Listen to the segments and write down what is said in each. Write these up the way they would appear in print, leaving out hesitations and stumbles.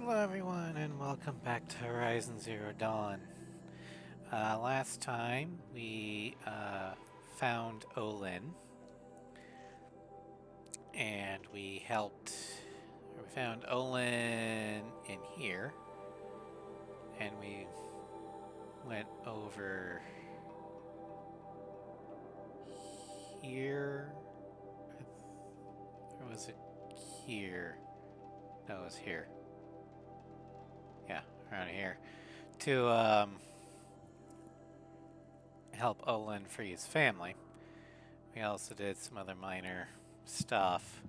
Hello everyone and welcome back to Horizon Zero Dawn. Last time we found Olin and we found Olin in here and we went over here, or was it here? No, it was here. Yeah, around here to help Olin free his family. We also did some other minor stuff.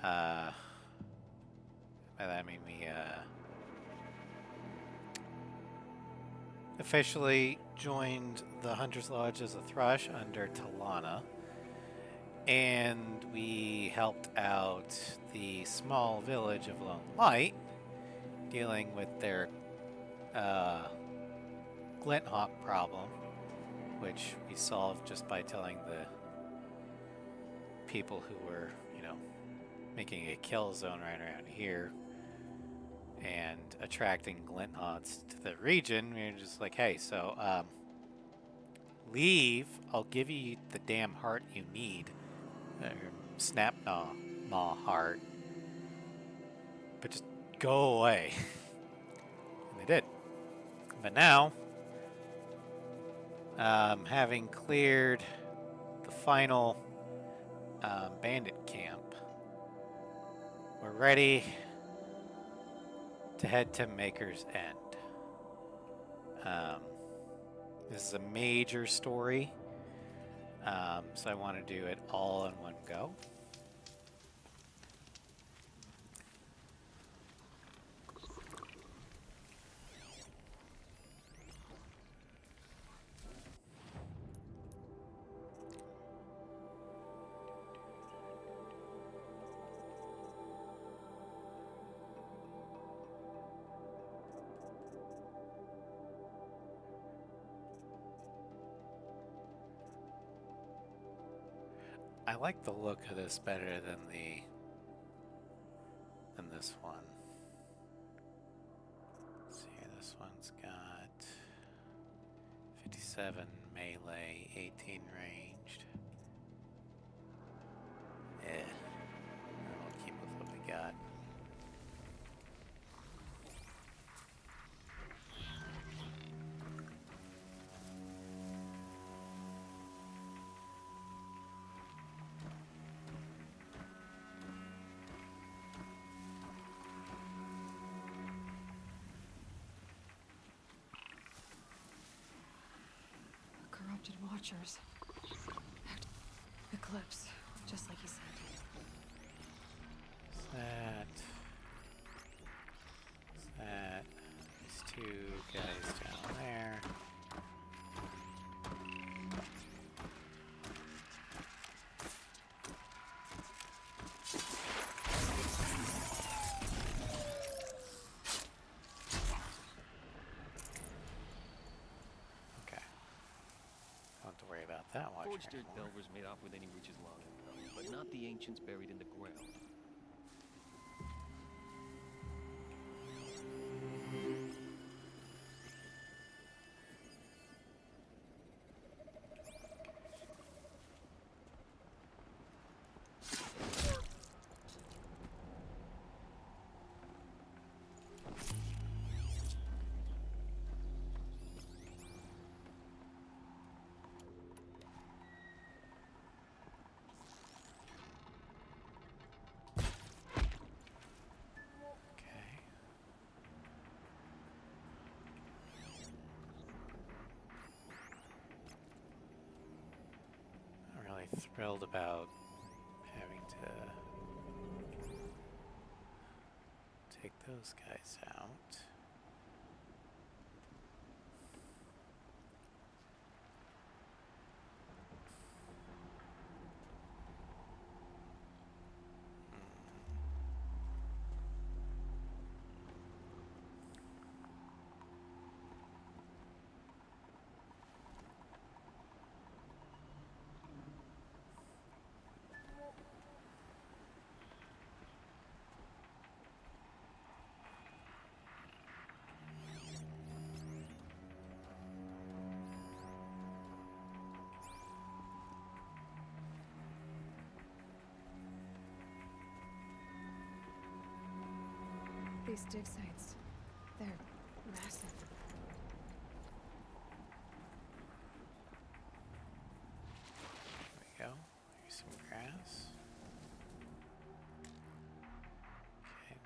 Uh, by that I mean we officially joined the Hunter's Lodge as a thrush under Talana, and we helped out the small village of Lone Light, dealing with their uh, Glinthawk problem, which we solved just by telling the people who were, making a kill zone right around here and attracting Glinthawks to the region. We were just like, hey, so leave. I'll give you the damn heart you need, snap maw heart, but just go away. And they did. But now, having cleared the final bandit camp, we're ready to head to Maker's End. Um, this is a major story, so I want to do it all in one go. I like the look of this better than this one. Let's see, this one's got 57 melee, 18 ranged. We'll keep with what we got. Corrupted Watchers. Eclipse, just like he said. That. These two guys down there. Okay. Don't have to worry about that watcher Forged dirt anymore. delvers made off with any riches long enough, but not the ancients buried in the ground. Okay. Not really thrilled about having to take those guys out. these dig sites. They're massive. There we go. Here's some grass. Okay.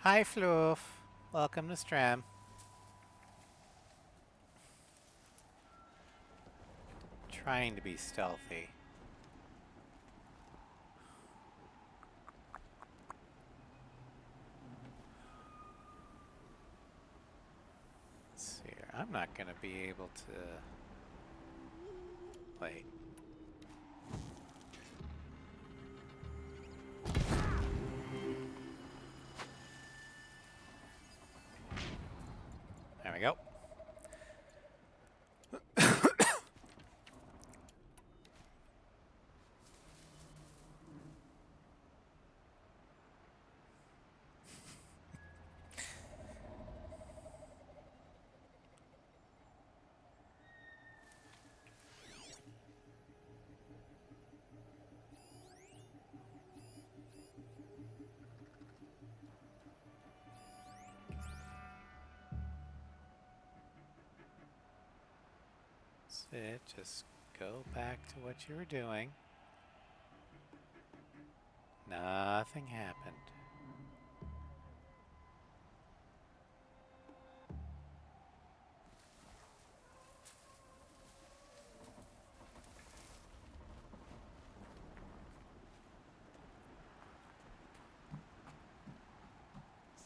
Hi, Fluff. Welcome to Stram. Trying to be stealthy. Let's see here. I'm not going to be able to... Wait. There we go. That's it. Just go back to what you were doing. Nothing happened.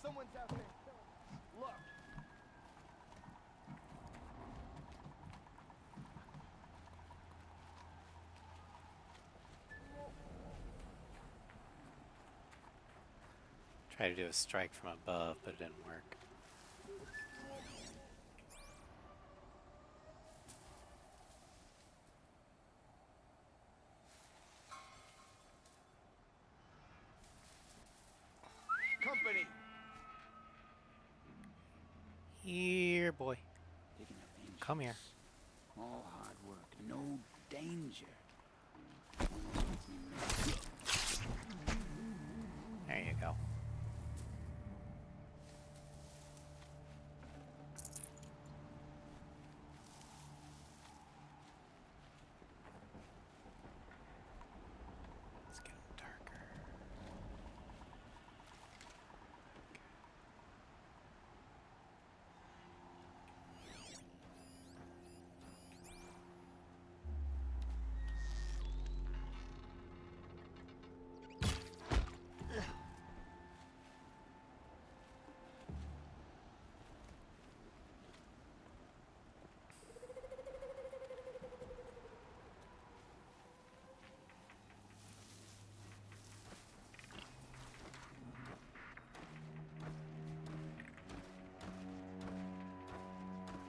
Someone's out there. Look. Try to do a strike from above, but it didn't work. Company. Here, boy. Digging up engines. Come here. All hard work, no danger. There you go. Let's get darker.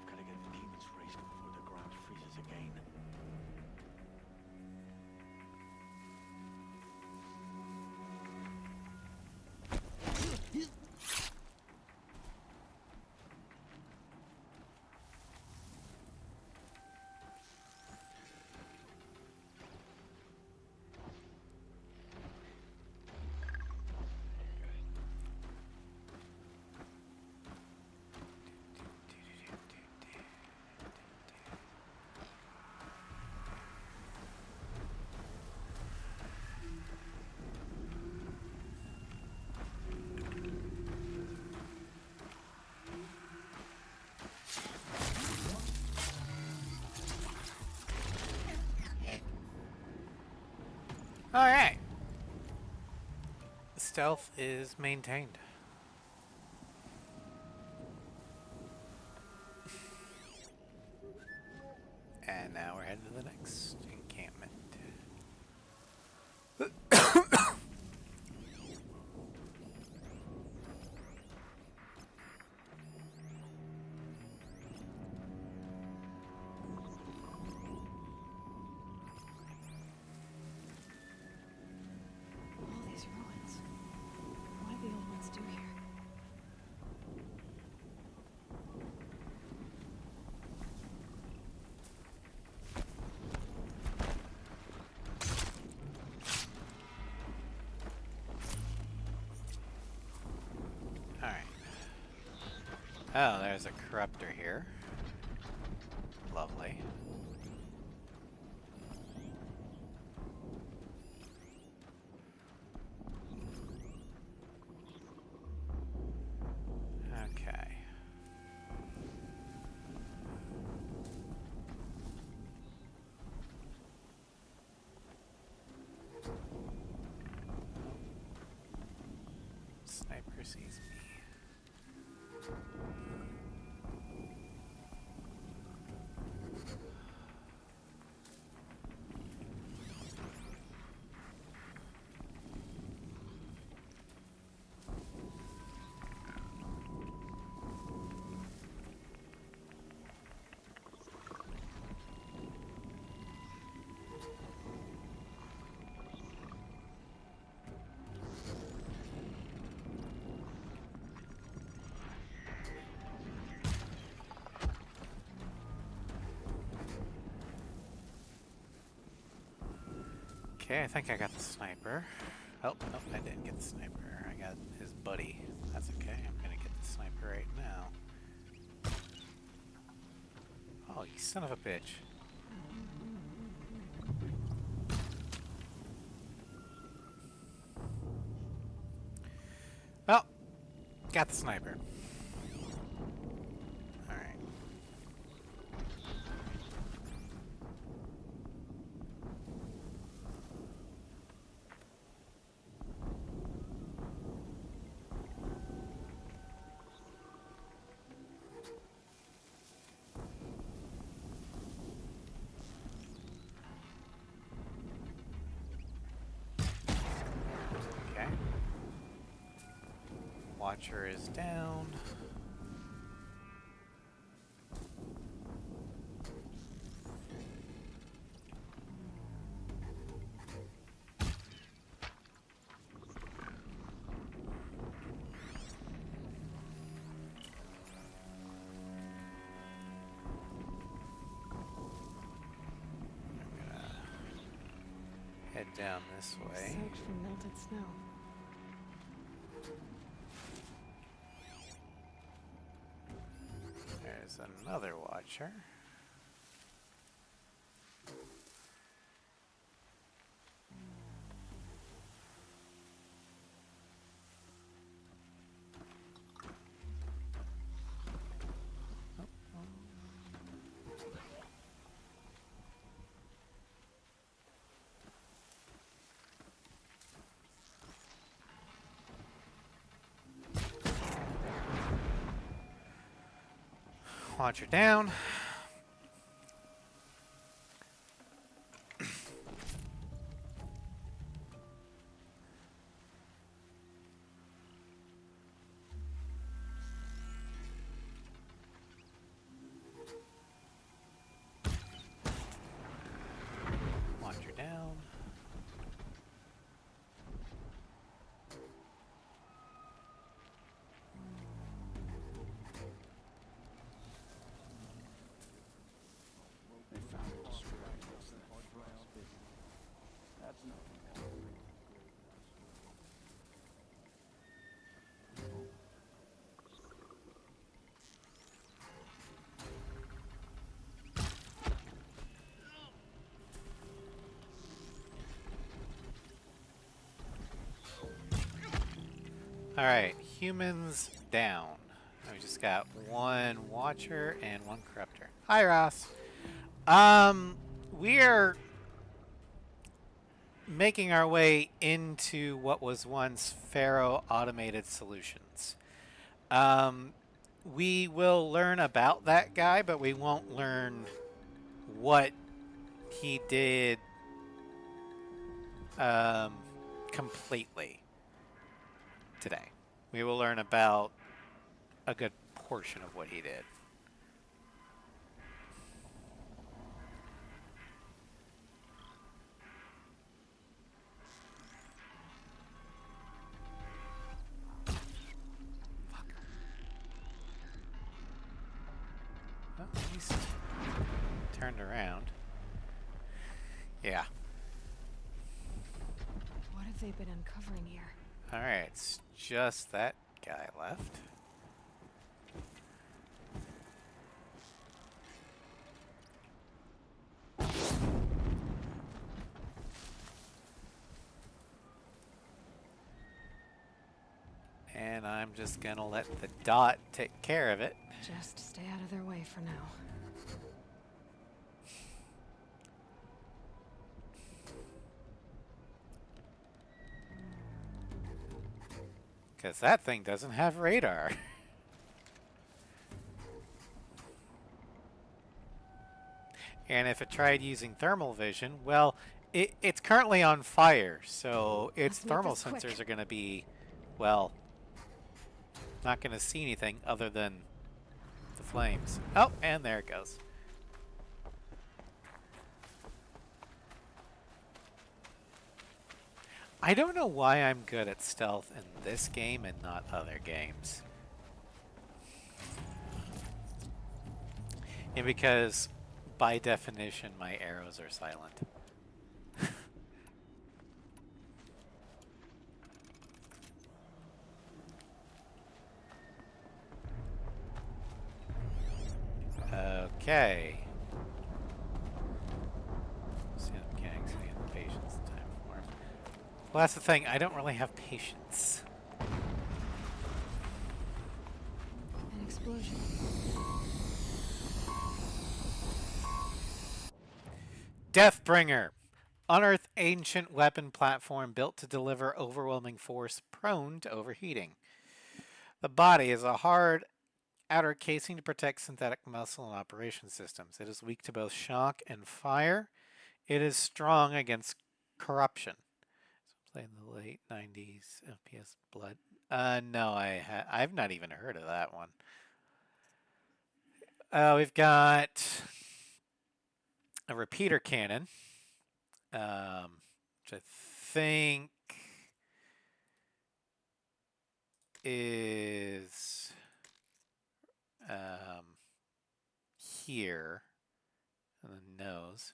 Gotta get the demons raised before the ground freezes again. Alright. Stealth is maintained. And now we're heading to the next encampment. All these ruins. What did the old ones do here? Oh, there's a corruptor here. Lovely. Okay. Sniper sees me. Okay, I think I got the sniper. Oh, no, I didn't get the sniper. I got his buddy. That's okay. I'm gonna get the sniper right now. Oh, you son of a bitch. Well, got the sniper. Alright. Okay. Watcher is down. I'm gonna head down this way. Search for melted snow. There's another watcher. Watcher down. Watcher down. They found it destroyed. That's nothing. Alright, humans down. We just got one watcher and one corruptor. Hi, Ross. We're making our way into what was once Faro Automated Solutions. We will learn about that guy, but we won't learn what he did completely today. We will learn about a good portion of what he did. Well, at least turned around. Yeah. What have they been uncovering here? Alright, it's just that guy left. and I'm just gonna let the dot take care of it. Just stay out of their way for now. Because that thing doesn't have radar. And if it tried using thermal vision, well, it's currently on fire, so its Let's make thermal this quick. sensors are going to be, well, not going to see anything other than the flames. Oh, and there it goes. I don't know why I'm good at stealth in this game and not other games. And because, by definition, my arrows are silent. Okay. See the mechanics and the patience in time for him. Well, that's the thing. I don't really have patience. An explosion. Deathbringer. Unearthed ancient weapon platform built to deliver overwhelming force prone to overheating. The body is a hard outer casing to protect synthetic muscle and operation systems. It is weak to both shock and fire. It is strong against corruption. So playing the late 90s FPS Blood. No, I've not even heard of that one. We've got a repeater cannon, which I think is here in the nose.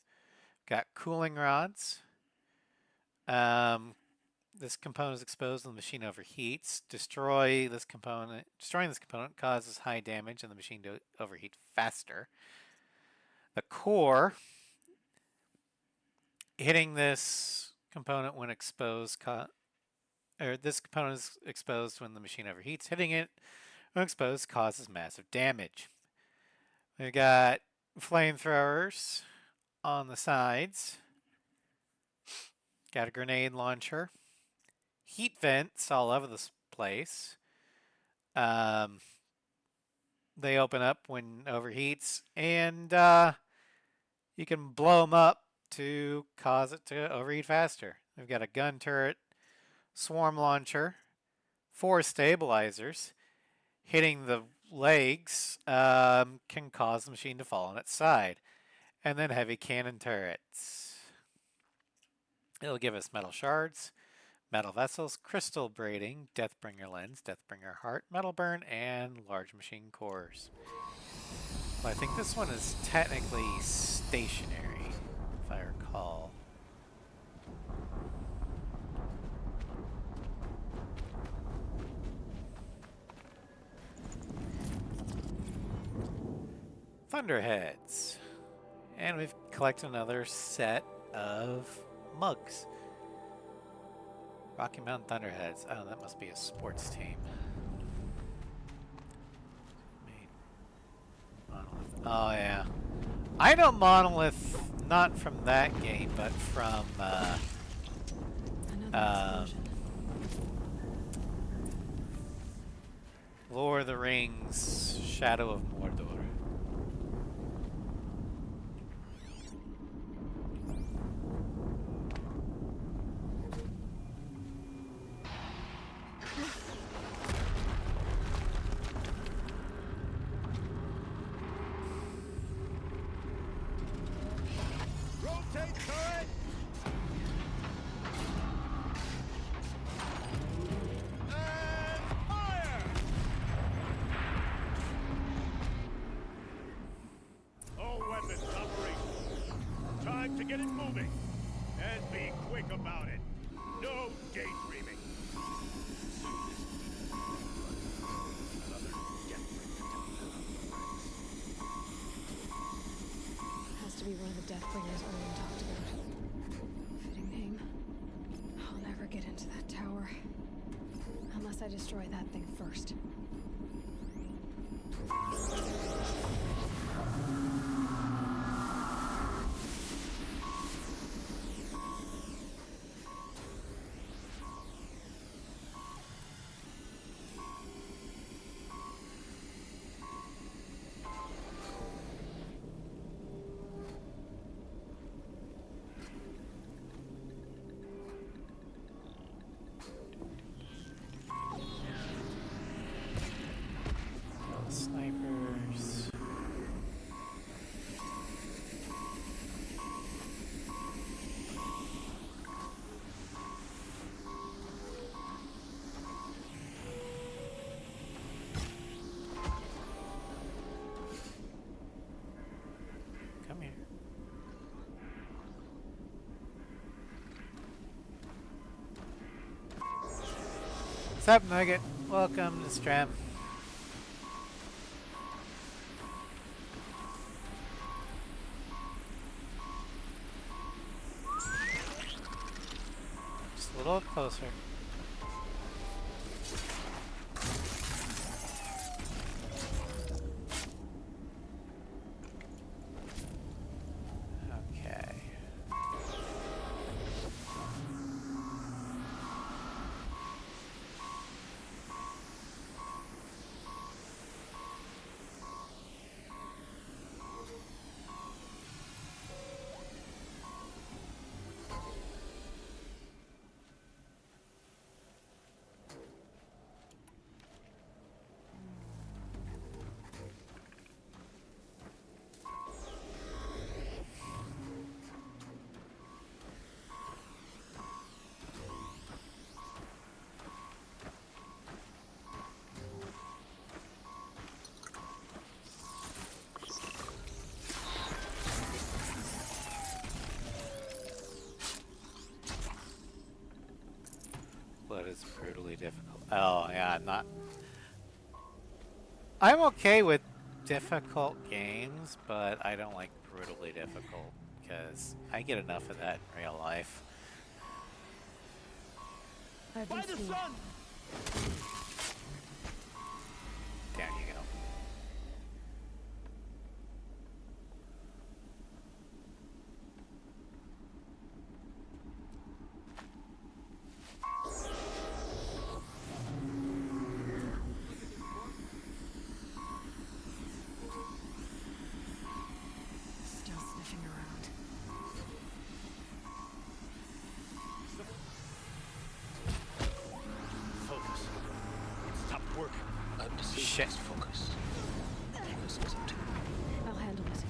Got cooling rods. This component is exposed when the machine overheats. Destroying this component causes high damage and the machine to overheat faster. The core, hitting this component when exposed, this component is exposed when the machine overheats. Hitting it when exposed causes massive damage. We've got flamethrowers on the sides. Got a grenade launcher. Heat vents all over this place. They open up when overheats, and you can blow them up to cause it to overheat faster. We've got a gun turret, swarm launcher, 4 stabilizers. Hitting the legs can cause the machine to fall on its side. And then heavy cannon turrets. It'll give us metal shards, metal vessels, crystal braiding, Deathbringer lens, Deathbringer heart, metal burn, and large machine cores. Well, I think this one is technically stationary, if I recall. Thunderheads. And we've collected another set of mugs. Rocky Mountain Thunderheads. Oh, that must be a sports team. Monolith. Oh, yeah. I know Monolith not from that game, but from Another explosion. Lord of the Rings, Shadow of Mordor. Rotate turret! And fire! All weapons operational. Time to get it moving. And be quick about it. No daydreaming. Has to be one of the Deathbringers Owen talked about. Fitting name. I'll never get into that tower. Unless I destroy that thing first. Snipers. Come here. What's up, Nugget? Welcome to stream. Just a little closer. Okay. Blood is brutally difficult. Oh, yeah, not... I'm okay with difficult games, but I don't like brutally difficult, because I get enough of that in real life. I've By been the seen. sun! Down you go. Still sniffing around. Focus. It stopped working. I'm Shit. Shit. Focus. Focus isn't too. I'll handle it.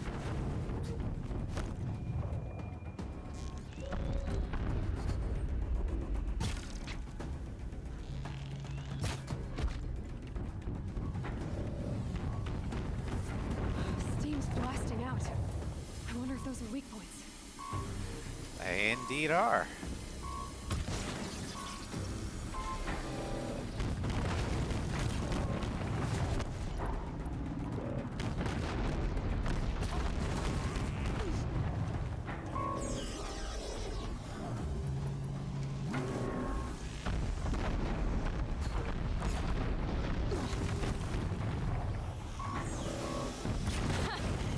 Steam's blasting out. I wonder if those are weak points. They indeed are.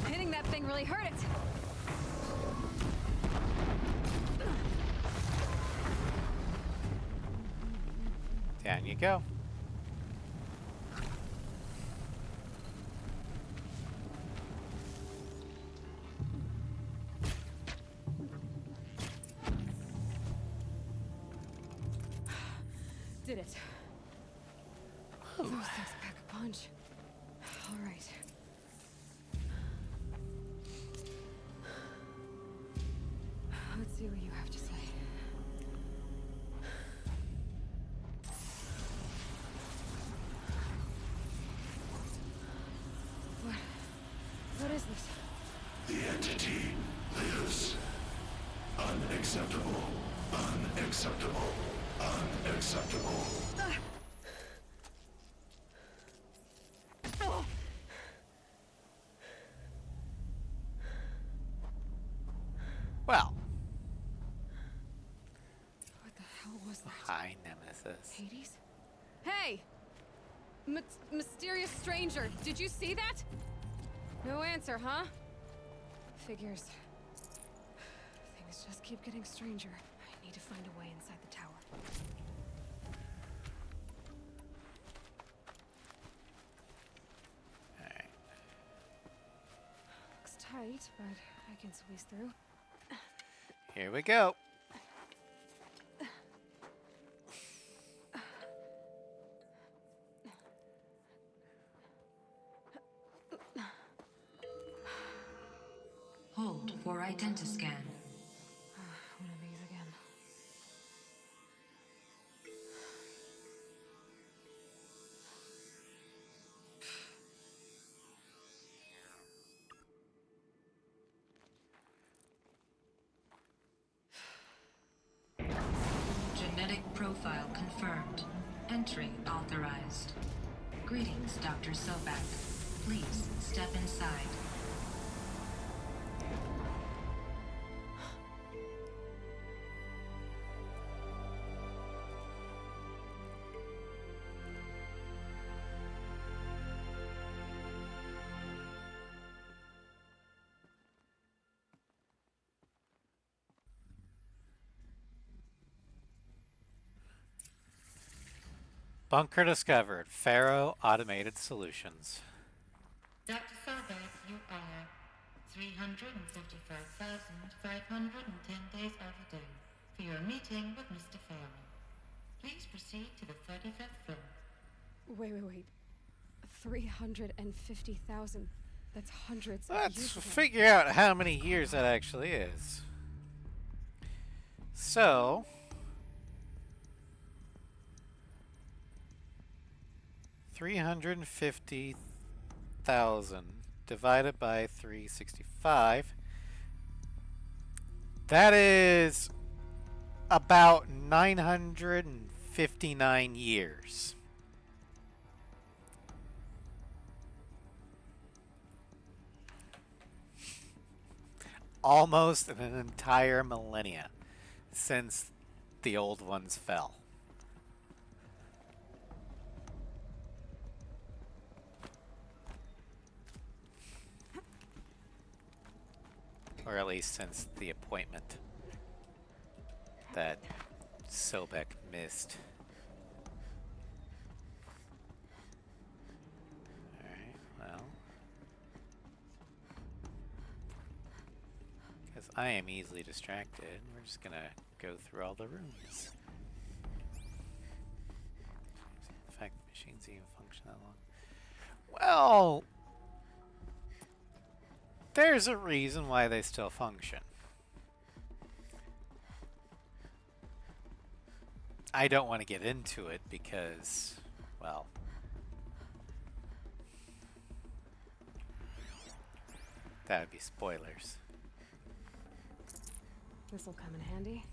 Hitting that thing really hurt it. Down you go. Did it. Those things pack a punch. All right. Let's see what you have to say. What is this? The entity lives. Unacceptable. Unacceptable. Unacceptable. Well, What the hell was that? hi, Nemesis. Hades? Hey! Mysterious stranger. Did you see that? No answer, huh? Figures. Things just keep getting stranger. I need to find a way inside the tower. Alright. Looks tight, but I can squeeze through. Here we go. Hold for identiscan. One of these again. Genetic profile confirmed. Entry authorized. Greetings, Dr. Sobek. Please step inside. Bunker discovered. Pharaoh Automated Solutions. Dr. Sobek, you are 355,510 days overdue for your meeting with Mr. Pharaoh. Please proceed to the 35th floor. Wait. 350,000. That's hundreds of Let's years ago. figure out how many years that actually is. So, $350,000 divided by 365. That is about 959 years. Almost an entire millennia since the old ones fell. Or at least since the appointment that Sobek missed. Alright, well. Because I am easily distracted, we're just gonna go through all the rooms. The fact that machines even function that long. Well, there's a reason why they still function. I don't want to get into it because, well, that would be spoilers. This'll come in handy.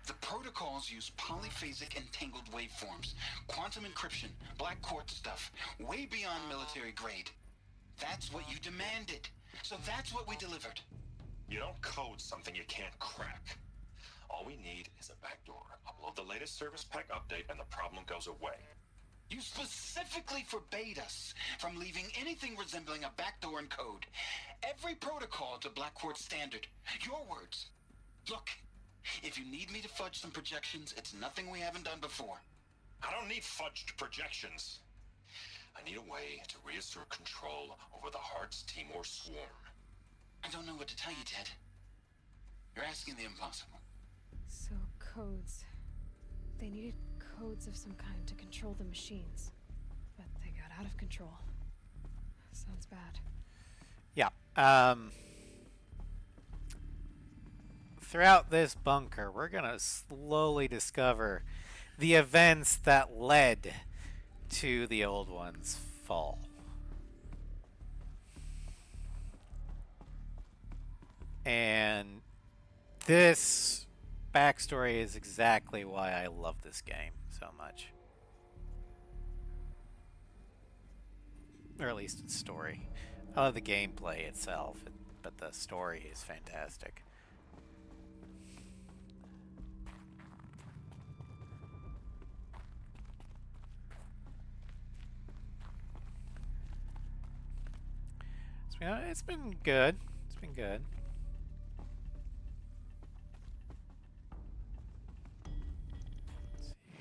The protocols use polyphasic entangled waveforms, quantum encryption, black quartz stuff, way beyond military grade. That's what you demanded. So that's what we delivered. You don't code something you can't crack. All we need is a backdoor. Upload the latest service pack update and the problem goes away. You specifically forbade us from leaving anything resembling a backdoor in code. Every protocol to Black Quartz standard. Your words. Look, if you need me to fudge some projections, it's nothing we haven't done before. I don't need fudged projections. I need a way to reassert control over the Hearts Timor swarm. I don't know what to tell you, Ted. You're asking the impossible. So, codes. They needed codes of some kind to control the machines. But they got out of control. Sounds bad. Yeah. Throughout this bunker, we're going to slowly discover the events that led to the old one's fall. And this backstory is exactly why I love this game so much. or at least its story. I love the gameplay itself, but the story is fantastic. So, it's been good. It's been good. Let's see here.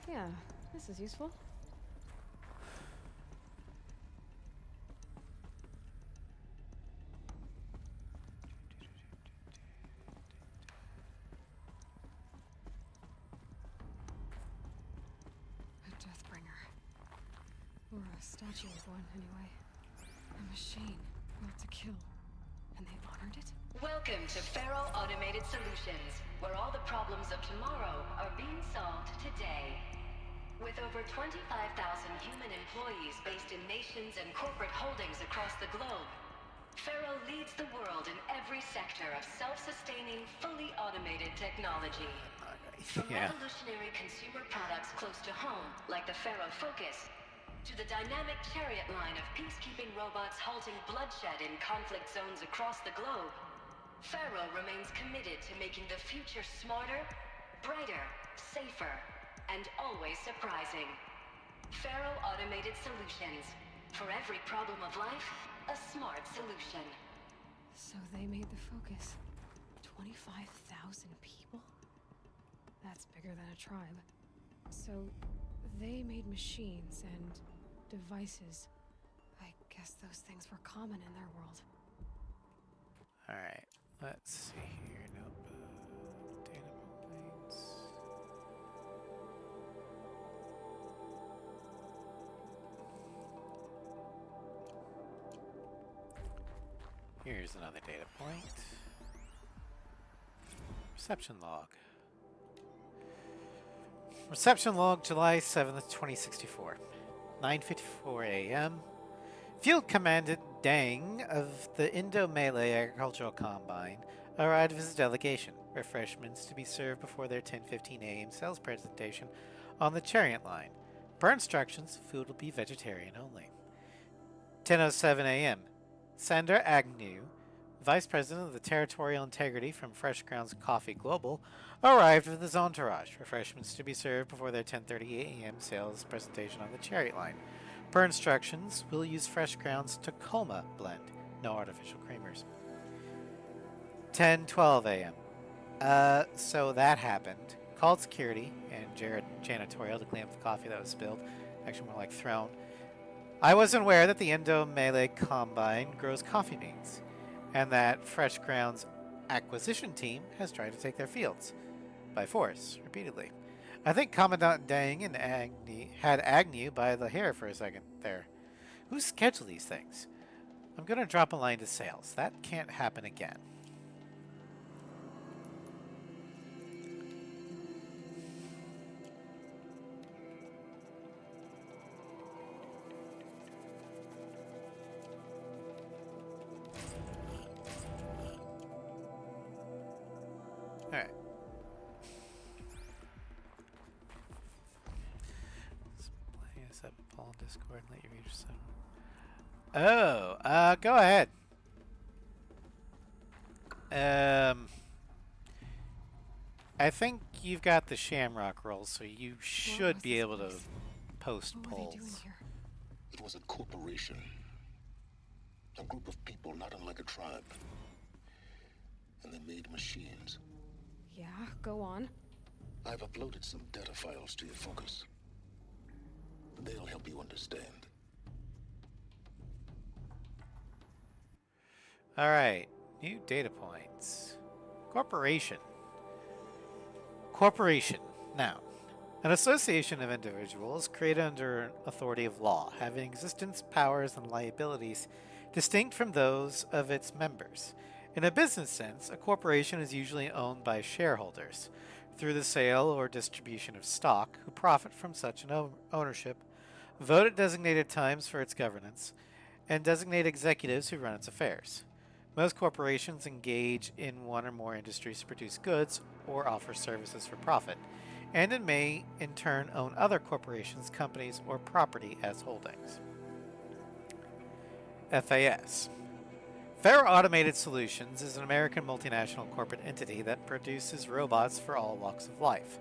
Yeah, this is useful. A Deathbringer. Or a statue of one, anyway. A machine built to kill. And they honored it? Welcome to Faro Automated Solutions, where all the problems of tomorrow are being solved today. With over 25,000 human employees based in nations and corporate holdings across the globe, Faro leads the world in every sector of self-sustaining, fully automated technology. From revolutionary consumer products close to home, like the Faro Focus, to the dynamic Chariot line of peacekeeping robots halting bloodshed in conflict zones across the globe, Faro remains committed to making the future smarter, brighter, safer, and always surprising. Faro Automated Solutions. For every problem of life, a smart solution. So they made the Focus. 25,000 people? That's bigger than a tribe. So they made machines and devices. I guess those things were common in their world. Alright, let's see here. Nope. Data points. Here's another data point. Reception log. Reception log, July 7th, 2064. 9:54 a.m. Field Commandant Dang of the Indo-Malay Agricultural Combine arrived with his delegation. Refreshments to be served before their 10:15 a.m. sales presentation on the Chariot line. Per instructions, food will be vegetarian only. 10:07 a.m. Sander Agnew, Vice President of the Territorial Integrity from Fresh Grounds Coffee Global, arrived with his entourage. Refreshments to be served before their 10:30 a.m. sales presentation on the Chariot line. Per instructions, we'll use Fresh Grounds Tacoma blend. No artificial creamers. 10:12 a.m. So that happened. Called security and janitorial to clean up the coffee that was spilled. Actually more like thrown. I wasn't aware that the Indo-Malay Combine grows coffee beans, and that Fresh Grounds acquisition team has tried to take their fields by force repeatedly. I think Commandant Dang and had Agnew by the hair for a second there. Who scheduled these things? I'm going to drop a line to sales. That can't happen again. Alright. Let's play this up, Paul Discord, and let you reach some. Oh, go ahead. I think you've got the Shamrock roll, so you should be able to post polls. It was a corporation. A group of people not unlike a tribe. And they made machines. Yeah, go on. I've uploaded some data files to your Focus. They'll help you understand. Alright, new data points. Corporation. Corporation. Noun. An association of individuals created under authority of law, having existence, powers, and liabilities distinct from those of its members. In a business sense, a corporation is usually owned by shareholders through the sale or distribution of stock who profit from such an ownership, vote at designated times for its governance, and designate executives who run its affairs. Most corporations engage in one or more industries to produce goods or offer services for profit, and it may in turn own other corporations, companies, or property as holdings. FAS. Faro Automated Solutions is an American multinational corporate entity that produces robots for all walks of life,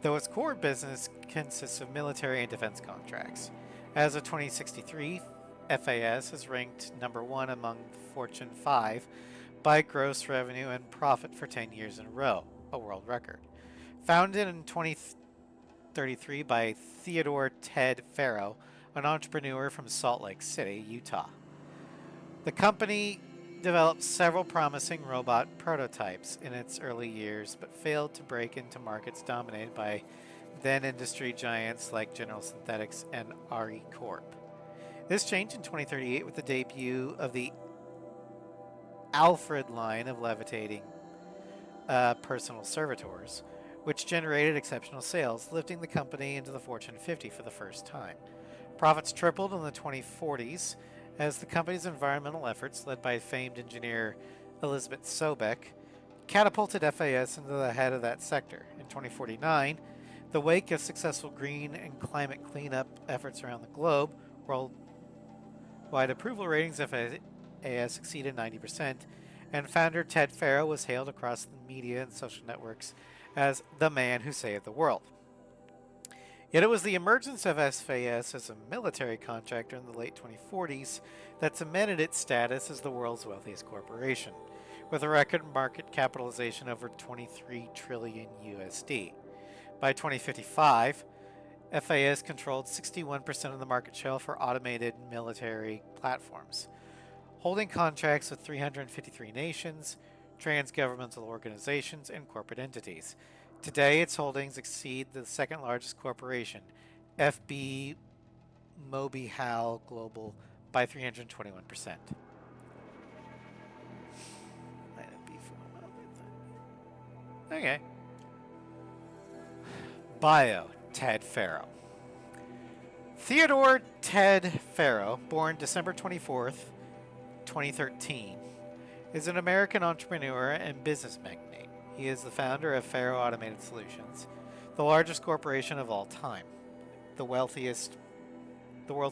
though its core business consists of military and defense contracts. As of 2063, FAS is ranked number 1 among Fortune 5 by gross revenue and profit for 10 years in a row, a world record. Founded in 2033 by Theodore Ted Faro, an entrepreneur from Salt Lake City, Utah. The company developed several promising robot prototypes in its early years, but failed to break into markets dominated by then industry giants like General Synthetics and RE Corp. This changed in 2038 with the debut of the Alfred line of levitating personal servitors, which generated exceptional sales, lifting the company into the Fortune 50 for the first time. Profits tripled in the 2040s as the company's environmental efforts, led by famed engineer Elizabeth Sobeck, catapulted FAS into the head of that sector. In 2049, the wake of successful green and climate cleanup efforts around the globe, worldwide approval ratings of FAS exceeded 90%, and founder Ted Faro was hailed across the media and social networks as the man who saved the world. Yet it was the emergence of FAS as a military contractor in the late 2040s that cemented its status as the world's wealthiest corporation, with a record market capitalization over 23 trillion USD. By 2055, FAS controlled 61% of the market share for automated military platforms, holding contracts with 353 nations, trans-governmental organizations, and corporate entities. Today, its holdings exceed the second largest corporation, FB Mobihal Global, by 321%. Okay. Bio, Ted Faro. Theodore Ted Faro, born December 24th, 2013, is an American entrepreneur and business magnate. He is the founder of Faro Automated Solutions, the largest corporation of all time, the world's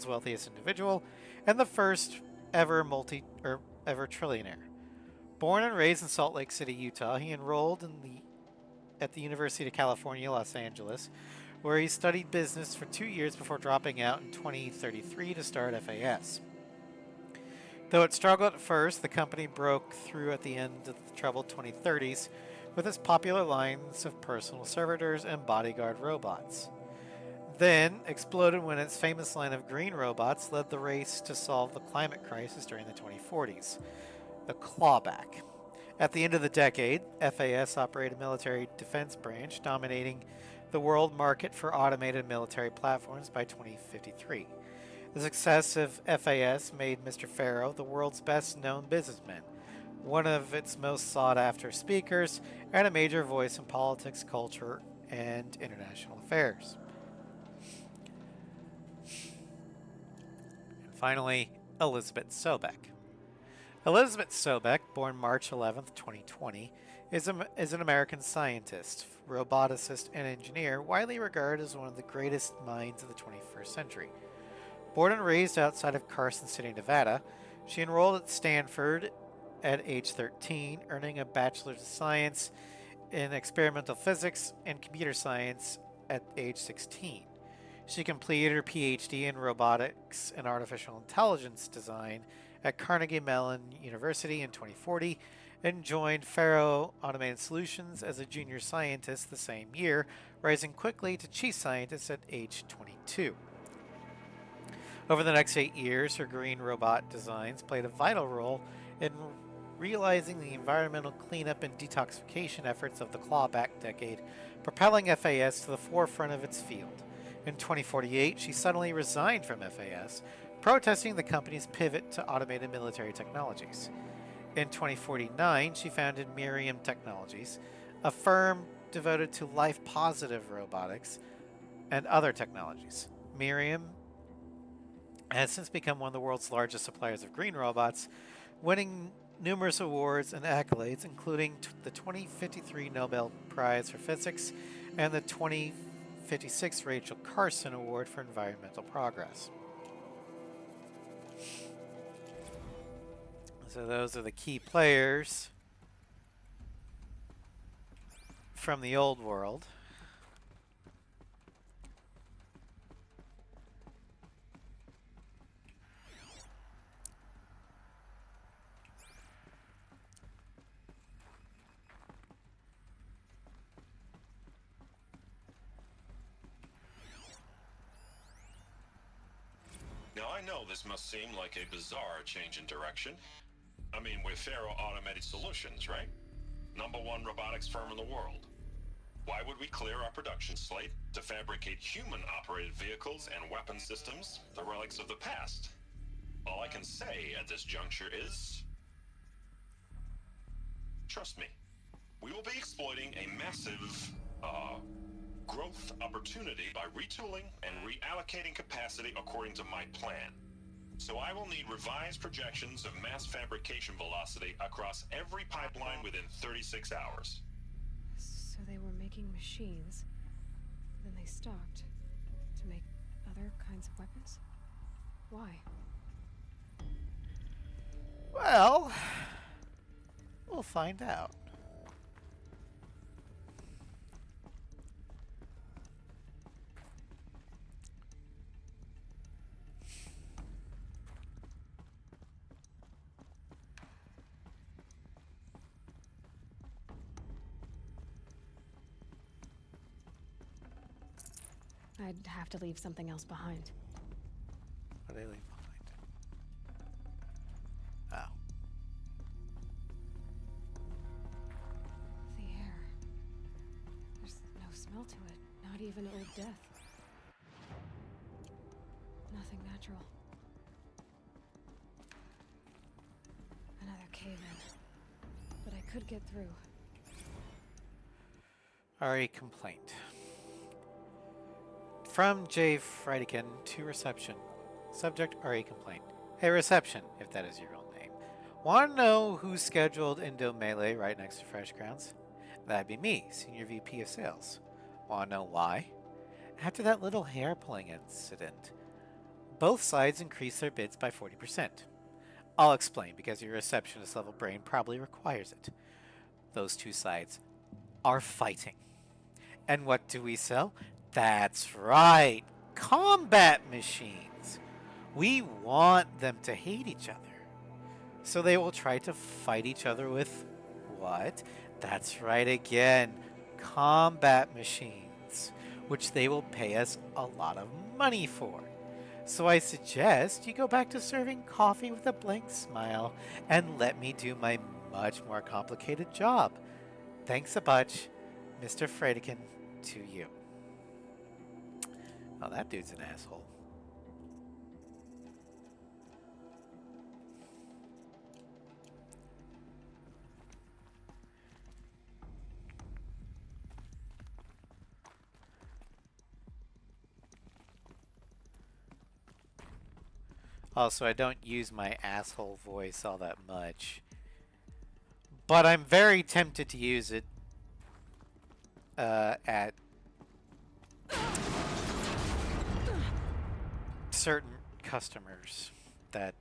wealthiest individual, and the first ever trillionaire. Born and raised in Salt Lake City, Utah, he enrolled at the University of California, Los Angeles, where he studied business for 2 years before dropping out in 2033 to start FAS. Though it struggled at first, the company broke through at the end of the troubled 2030s with its popular lines of personal servitors and bodyguard robots. Then exploded when its famous line of green robots led the race to solve the climate crisis during the 2040s, the clawback. At the end of the decade, FAS operated a military defense branch, dominating the world market for automated military platforms by 2053. The success of FAS made Mr. Faro the world's best-known businessman, one of its most sought-after speakers, and a major voice in politics, culture, and international affairs. And finally, Elizabeth Sobeck. Elizabeth Sobeck, born March 11th, 2020, is an American scientist, roboticist, and engineer, widely regarded as one of the greatest minds of the 21st century. Born and raised outside of Carson City, Nevada, she enrolled at Stanford at age 13, earning a Bachelor's of Science in Experimental Physics and Computer Science at age 16. She completed her PhD in Robotics and Artificial Intelligence Design at Carnegie Mellon University in 2040 and joined Faro Automated Solutions as a junior scientist the same year, rising quickly to chief scientist at age 22. Over the next 8 years, her green robot designs played a vital role in realizing the environmental cleanup and detoxification efforts of the clawback decade, propelling FAS to the forefront of its field. In 2048, she suddenly resigned from FAS, protesting the company's pivot to automated military technologies. In 2049, she founded Miriam Technologies, a firm devoted to life-positive robotics and other technologies. Miriam has since become one of the world's largest suppliers of green robots, winning numerous awards and accolades, including the 2053 Nobel Prize for Physics and the 2056 Rachel Carson Award for Environmental Progress. So those are the key players from the old world. Now, I know this must seem like a bizarre change in direction. I mean, we're Faro Automated Solutions, right? #1 robotics firm in the world. Why would we clear our production slate to fabricate human-operated vehicles and weapon systems, the relics of the past? All I can say at this juncture is... trust me, we will be exploiting a massive, growth opportunity by retooling and reallocating capacity according to my plan. So I will need revised projections of mass fabrication velocity across every pipeline within 36 hours. So they were making machines, then they stopped to make other kinds of weapons? Why? Well, we'll find out. I'd have to leave something else behind. What do they leave behind? Oh. The air. There's no smell to it. Not even old death. Nothing natural. Another cave-in. But I could get through. RA complaint. From J. Freidekin to reception. Subject RA complaint. Hey reception, if that is your real name. Want to know who's scheduled Indo Melee right next to Fresh Grounds? That'd be me, Senior VP of Sales. Want to know why? After that little hair pulling incident, both sides increased their bids by 40%. I'll explain because your receptionist level brain probably requires it. Those two sides are fighting. And what do we sell? That's right, combat machines. We want them to hate each other. So they will try to fight each other with what? That's right again, combat machines, which they will pay us a lot of money for. So I suggest you go back to serving coffee with a blank smile and let me do my much more complicated job. Thanks a bunch, Mr. Freidekin, to you. Oh, that dude's an asshole. Also, I don't use my asshole voice all that much. But I'm very tempted to use it at certain customers that,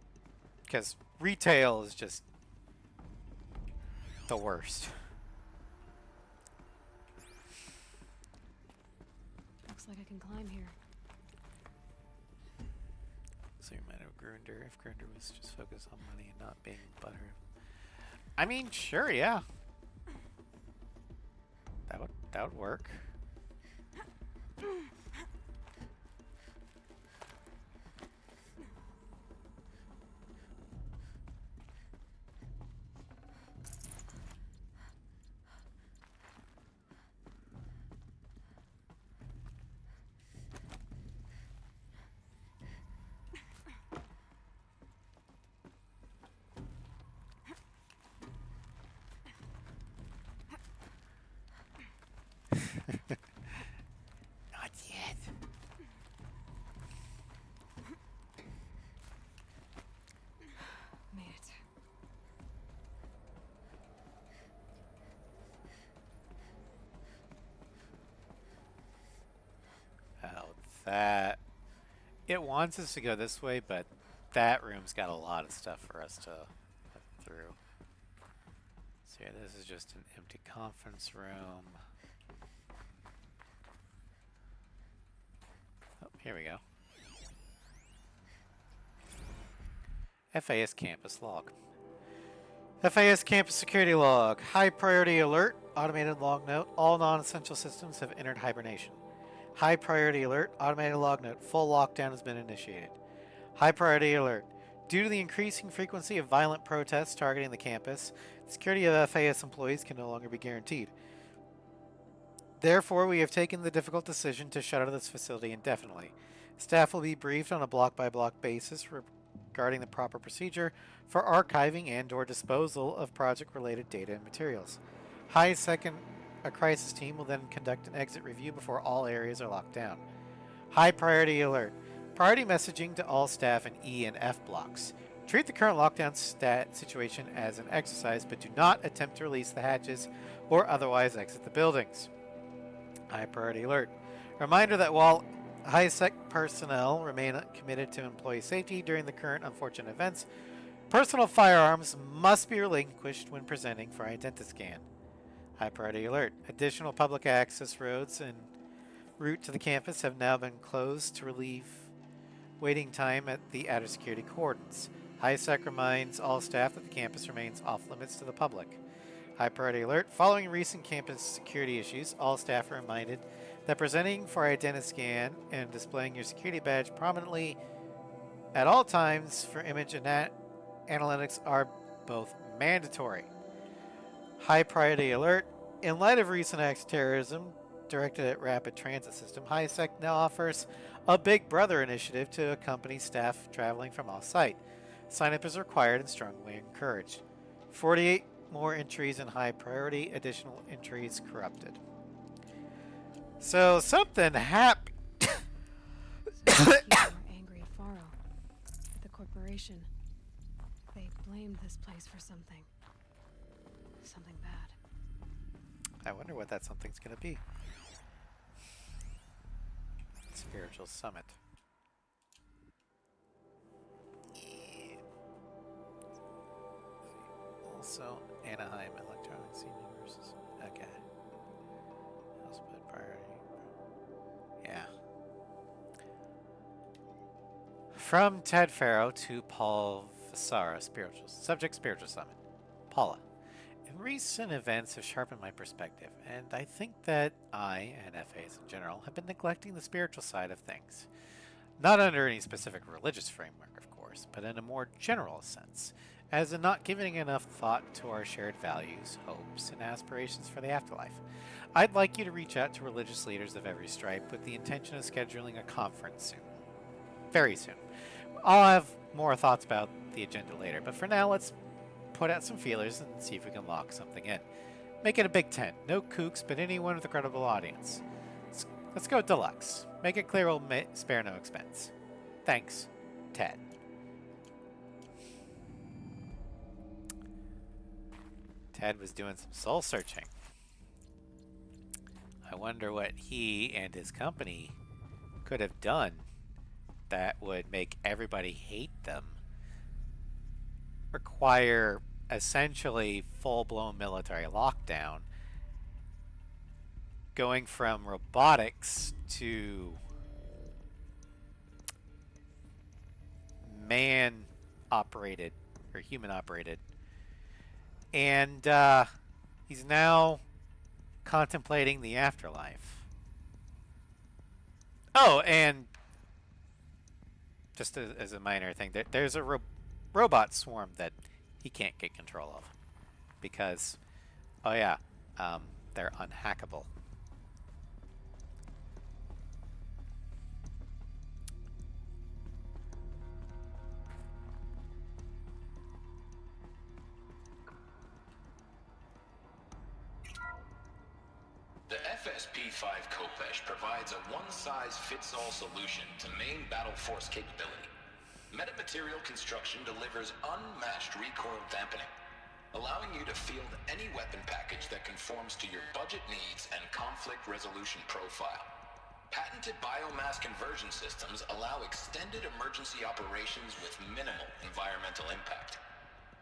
because retail is just the worst. Looks like I can climb here. So you might have Grunder if Grunder was just focused on money and not being butthurt. I mean, sure, yeah. That would work. Not yet. It wants us to go this way, but that room's got a lot of stuff for us to look through. So yeah, this is just an empty conference room. Oh, here we go. FAS campus log. FAS campus security log. High priority alert. Automated log note. All non-essential systems have entered hibernation. High priority alert. Automated log note. Full lockdown has been initiated. High priority alert. Due to the increasing frequency of violent protests targeting the campus, the security of FAS employees can no longer be guaranteed. Therefore, we have taken the difficult decision to shutter this facility indefinitely. Staff will be briefed on a block-by-block basis regarding the proper procedure for archiving and/or disposal of project-related data and materials. A crisis team will then conduct an exit review before all areas are locked down. High priority alert. Priority messaging to all staff in E and F blocks. Treat the current lockdown situation as an exercise, but do not attempt to release the hatches or otherwise exit the buildings. High priority alert. Reminder that while high-sec personnel remain committed to employee safety during the current unfortunate events, personal firearms must be relinquished when presenting for identiscan. High priority alert. Additional public access roads en route to the campus have now been closed to relieve waiting time at the outer security cordons. High-sec reminds all staff that the campus remains off-limits to the public. High priority alert. Following recent campus security issues, all staff are reminded that presenting for identiscan and displaying your security badge prominently at all times for image and analytics are both mandatory. High priority alert. In light of recent acts of terrorism directed at rapid transit system, HiSec now offers a Big Brother initiative to accompany staff traveling from off-site. Sign-up is required and strongly encouraged. 48 more entries in high priority, additional entries corrupted. So something happened. So people are angry at Faro, at the corporation. They blamed this place for something. Something bad. I wonder what that something's going to be. Spiritual Summit. Yeah. Also, Anaheim Electronics Universes. Okay. Split priority. Yeah. From Ted Faro to Paul Vasara, Spiritual Summit. Paula. Recent events have sharpened my perspective, and I think that I, and FAs in general, have been neglecting the spiritual side of things. Not under any specific religious framework, of course, but in a more general sense, as in not giving enough thought to our shared values, hopes, and aspirations for the afterlife. I'd like you to reach out to religious leaders of every stripe with the intention of scheduling a conference soon. Very soon. I'll have more thoughts about the agenda later, but for now, let's put out some feelers and see if we can lock something in. Make it a big tent. No kooks, but anyone with a credible audience. Let's go deluxe. Make it clear we'll spare no expense. Thanks, Ted. Ted was doing some soul searching. I wonder what he and his company could have done that would make everybody hate them. Require essentially full-blown military lockdown, going from robotics to man-operated or human-operated, and he's now contemplating the afterlife. Oh, and just as a minor thing, there's a robot swarm that he can't get control of because, oh yeah, they're unhackable. The FSP-5 Khopesh provides a one-size-fits-all solution to main battle force capability. Metamaterial construction delivers unmatched recoil dampening, allowing you to field any weapon package that conforms to your budget needs and conflict resolution profile. Patented biomass conversion systems allow extended emergency operations with minimal environmental impact.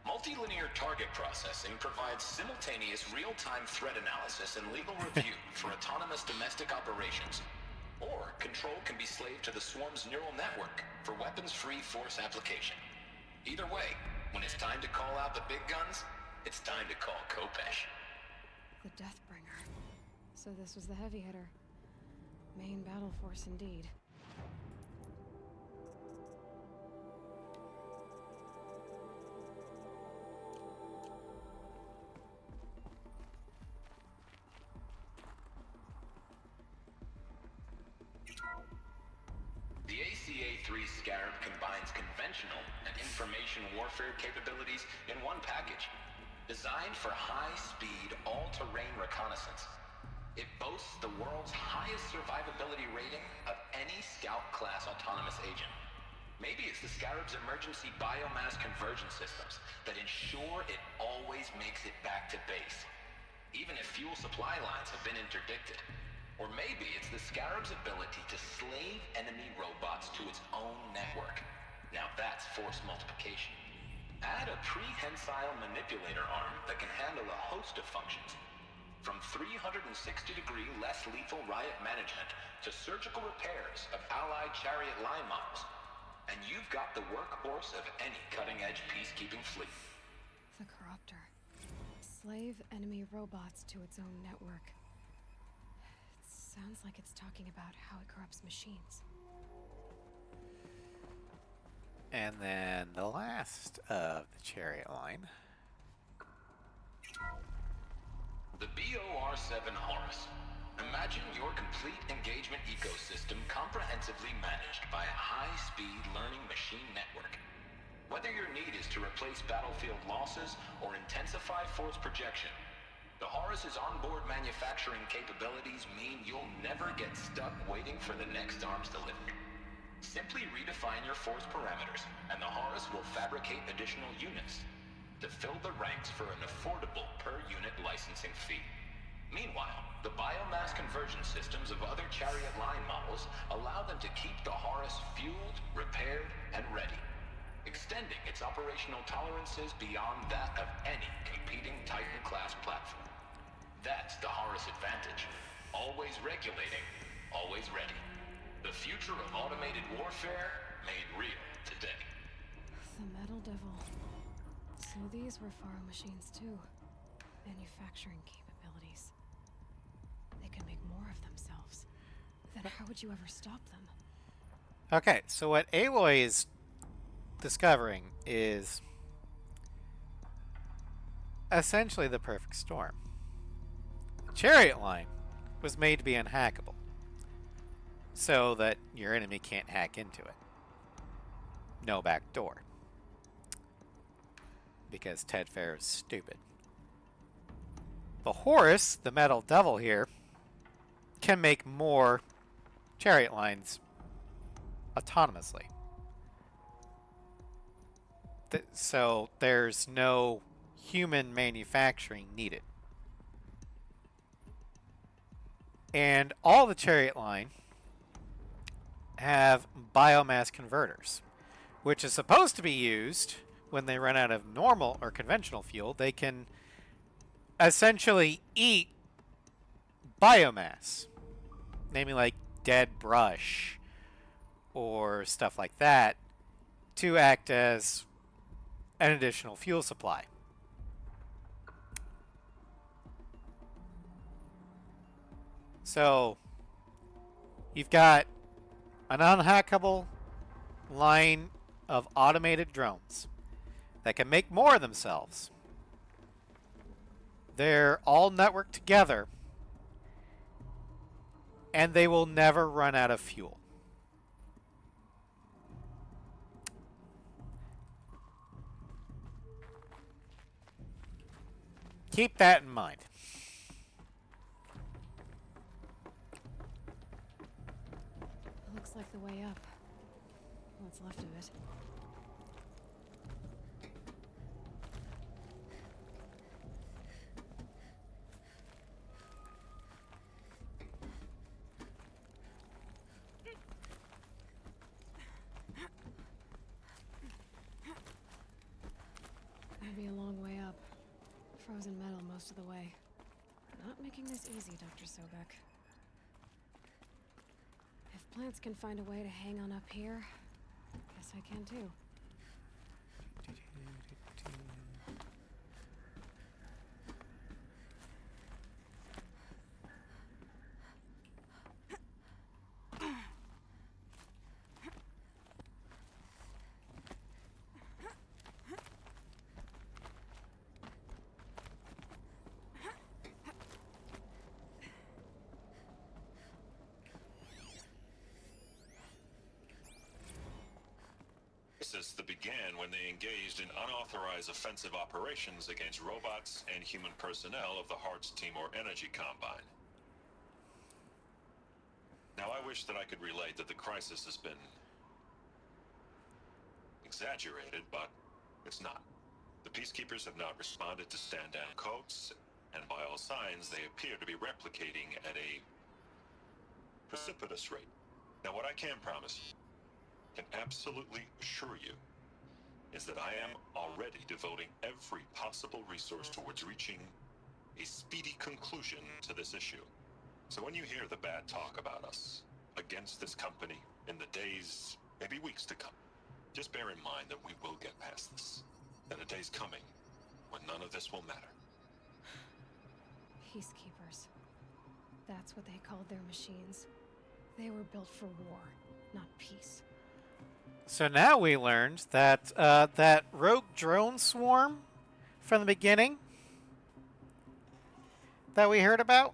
Multilinear target processing provides simultaneous real-time threat analysis and legal review for autonomous domestic operations. Or control can be slaved to the swarm's neural network for weapons-free force application. Either way, when it's time to call out the big guns, it's time to call Khopesh. The Deathbringer. So this was the heavy hitter. Main battle force indeed. The ACA-3 Scarab combines conventional and information warfare capabilities in one package. Designed for high-speed, all-terrain reconnaissance, it boasts the world's highest survivability rating of any Scout-class autonomous agent. Maybe it's the Scarab's emergency biomass conversion systems that ensure it always makes it back to base, even if fuel supply lines have been interdicted. Or maybe it's the Scarab's ability to slave enemy robots to its own network. Now that's force multiplication. Add a prehensile manipulator arm that can handle a host of functions, from 360-degree less lethal riot management to surgical repairs of allied chariot line models, and you've got the workhorse of any cutting-edge peacekeeping fleet. The Corruptor. Slave enemy robots to its own network. It sounds like it's talking about how it corrupts machines. And then the last of the chariot line. The BOR-7 Horus. Imagine your complete engagement ecosystem comprehensively managed by a high-speed learning machine network. Whether your need is to replace battlefield losses or intensify force projection, the Horus's onboard manufacturing capabilities mean you'll never get stuck waiting for the next arms delivery. Simply redefine your force parameters, and the Horus will fabricate additional units to fill the ranks for an affordable per-unit licensing fee. Meanwhile, the biomass conversion systems of other chariot line models allow them to keep the Horus fueled, repaired, and ready, extending its operational tolerances beyond that of any competing Titan-class platform. That's the Horus advantage. Always regulating, always ready. The future of automated warfare made real today. The Metal Devil. So these were Faro machines too. Manufacturing capabilities. They can make more of themselves. Then how would you ever stop them? Okay, so what Aloy is discovering is essentially the perfect storm. The chariot line was made to be unhackable, so that your enemy can't hack into it. No back door. Because Ted Fair is stupid. The Horus, the Metal Devil here, can make more chariot lines autonomously. So there's no human manufacturing needed. And all the chariot line have biomass converters, which is supposed to be used when they run out of normal or conventional fuel. They can essentially eat biomass, namely like dead brush or stuff like that, to act as an additional fuel supply. So you've got an unhackable line of automated drones that can make more of themselves. They're all networked together, and they will never run out of fuel. Keep that in mind. Looks like the way up. What's left of it. most of the way. Not making this easy, Dr. Sobek. If plants can find a way to hang on up here, guess I can too. That began when they engaged in unauthorized offensive operations against robots and human personnel of the Hearts Timor Energy Combine. Now, I wish that I could relate that the crisis has been exaggerated, but it's not. The Peacekeepers have not responded to stand-down codes, and by all signs, they appear to be replicating at a precipitous rate. Now, what I can promise you, can absolutely assure you, is that I am already devoting every possible resource towards reaching a speedy conclusion to this issue. So when you hear the bad talk about us against this company in the days, maybe weeks to come, just bear in mind that we will get past this. That a day's coming when none of this will matter. Peacekeepers. That's what they called their machines. They were built for war, not peace. So now we learned that that rogue drone swarm from the beginning that we heard about,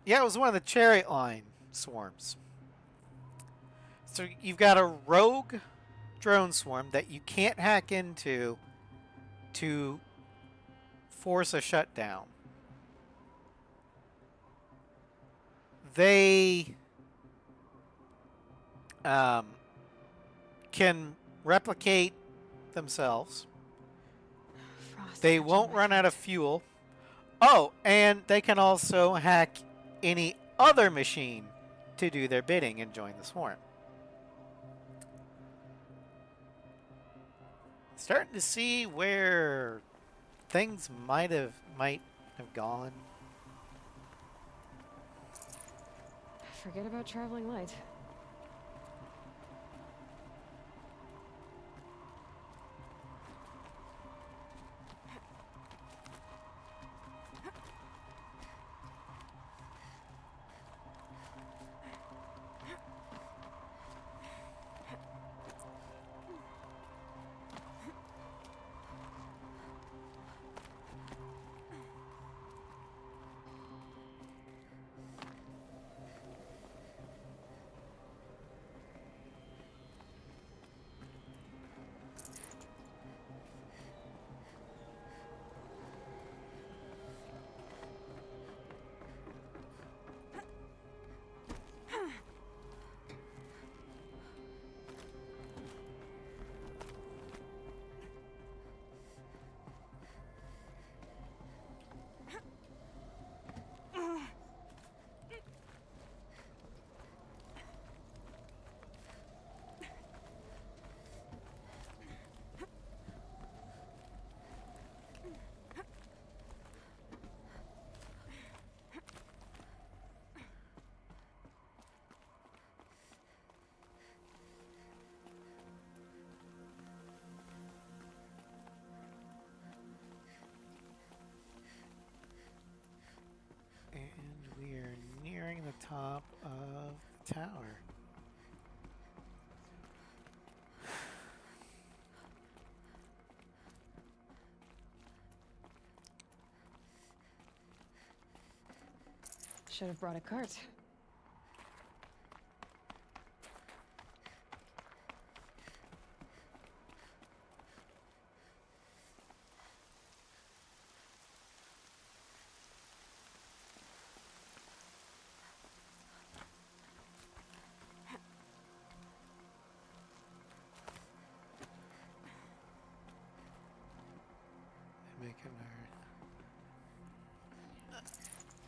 yeah, it was one of the Chariot Line swarms. So you've got a rogue drone swarm that you can't hack into to force a shutdown. They can replicate themselves. They won't run out of fuel. Oh, and they can also hack any other machine to do their bidding and join the swarm. Starting to see where things might have gone. Forget about traveling light. The top of the tower. Should have brought a cart.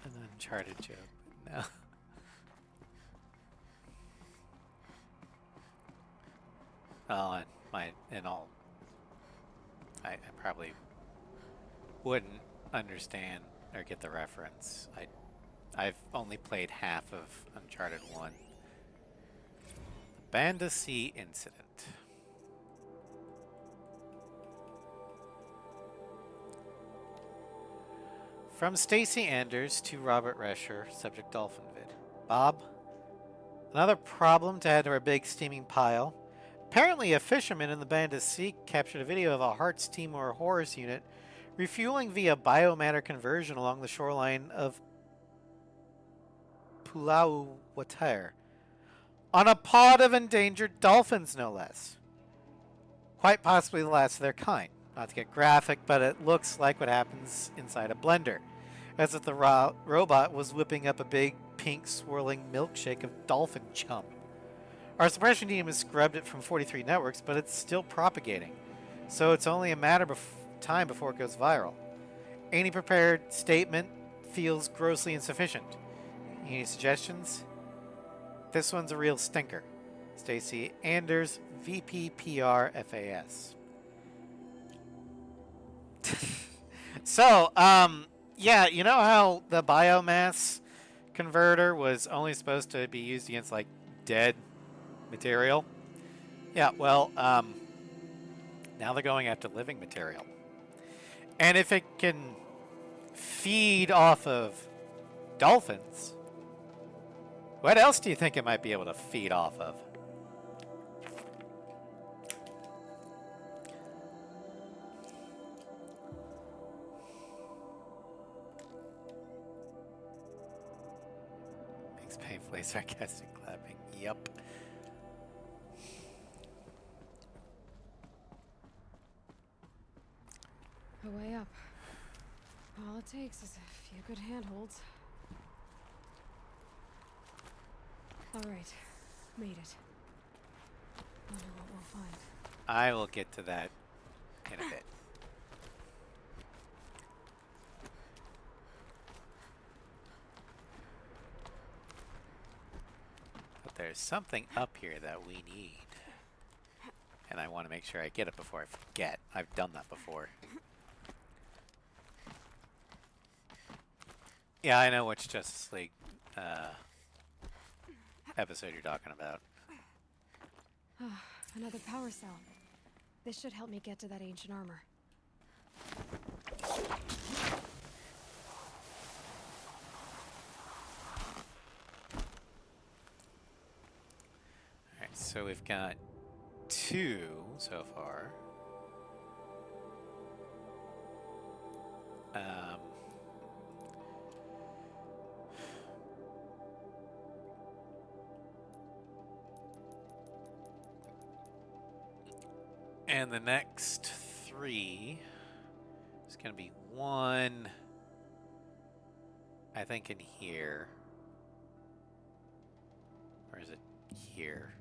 An Uncharted joke. No. Well, I probably wouldn't understand or get the reference. I've only played half of Uncharted 1. The Banda C incident. From Stacy Anders to Robert Rescher, subject Dolphin Vid. Bob, another problem to add to our big steaming pile. Apparently, a fisherman in the Banda C captured a video of a Hearts Timor Horus unit refueling via biomatter conversion along the shoreline of Pulau Watar on a pod of endangered dolphins, no less. Quite possibly the last of their kind. Not to get graphic, but it looks like what happens inside a blender, as if the robot was whipping up a big, pink, swirling milkshake of dolphin chum. Our suppression team has scrubbed it from 43 networks, but it's still propagating, so it's only a matter of time before it goes viral. Any prepared statement feels grossly insufficient. Any suggestions? This one's a real stinker. Stacy Anders, VP PR FAS. So, yeah, you know how the biomass converter was only supposed to be used against, like, dead material? Yeah, well, now they're going after living material. And if it can feed off of dolphins, what else do you think it might be able to feed off of? Makes painfully sarcastic clapping. Yep. A way up. All it takes is a few good handholds. Alright, made it. Wonder what we'll find. I will get to that in a bit. But there's something up here that we need. And I want to make sure I get it before I forget. I've done that before. Yeah, I know which Justice League episode you're talking about. Another power cell. This should help me get to that ancient armor. Alright, so we've got 2 so far. And the next 3 is going to be 1, I think, in here. Or is it here?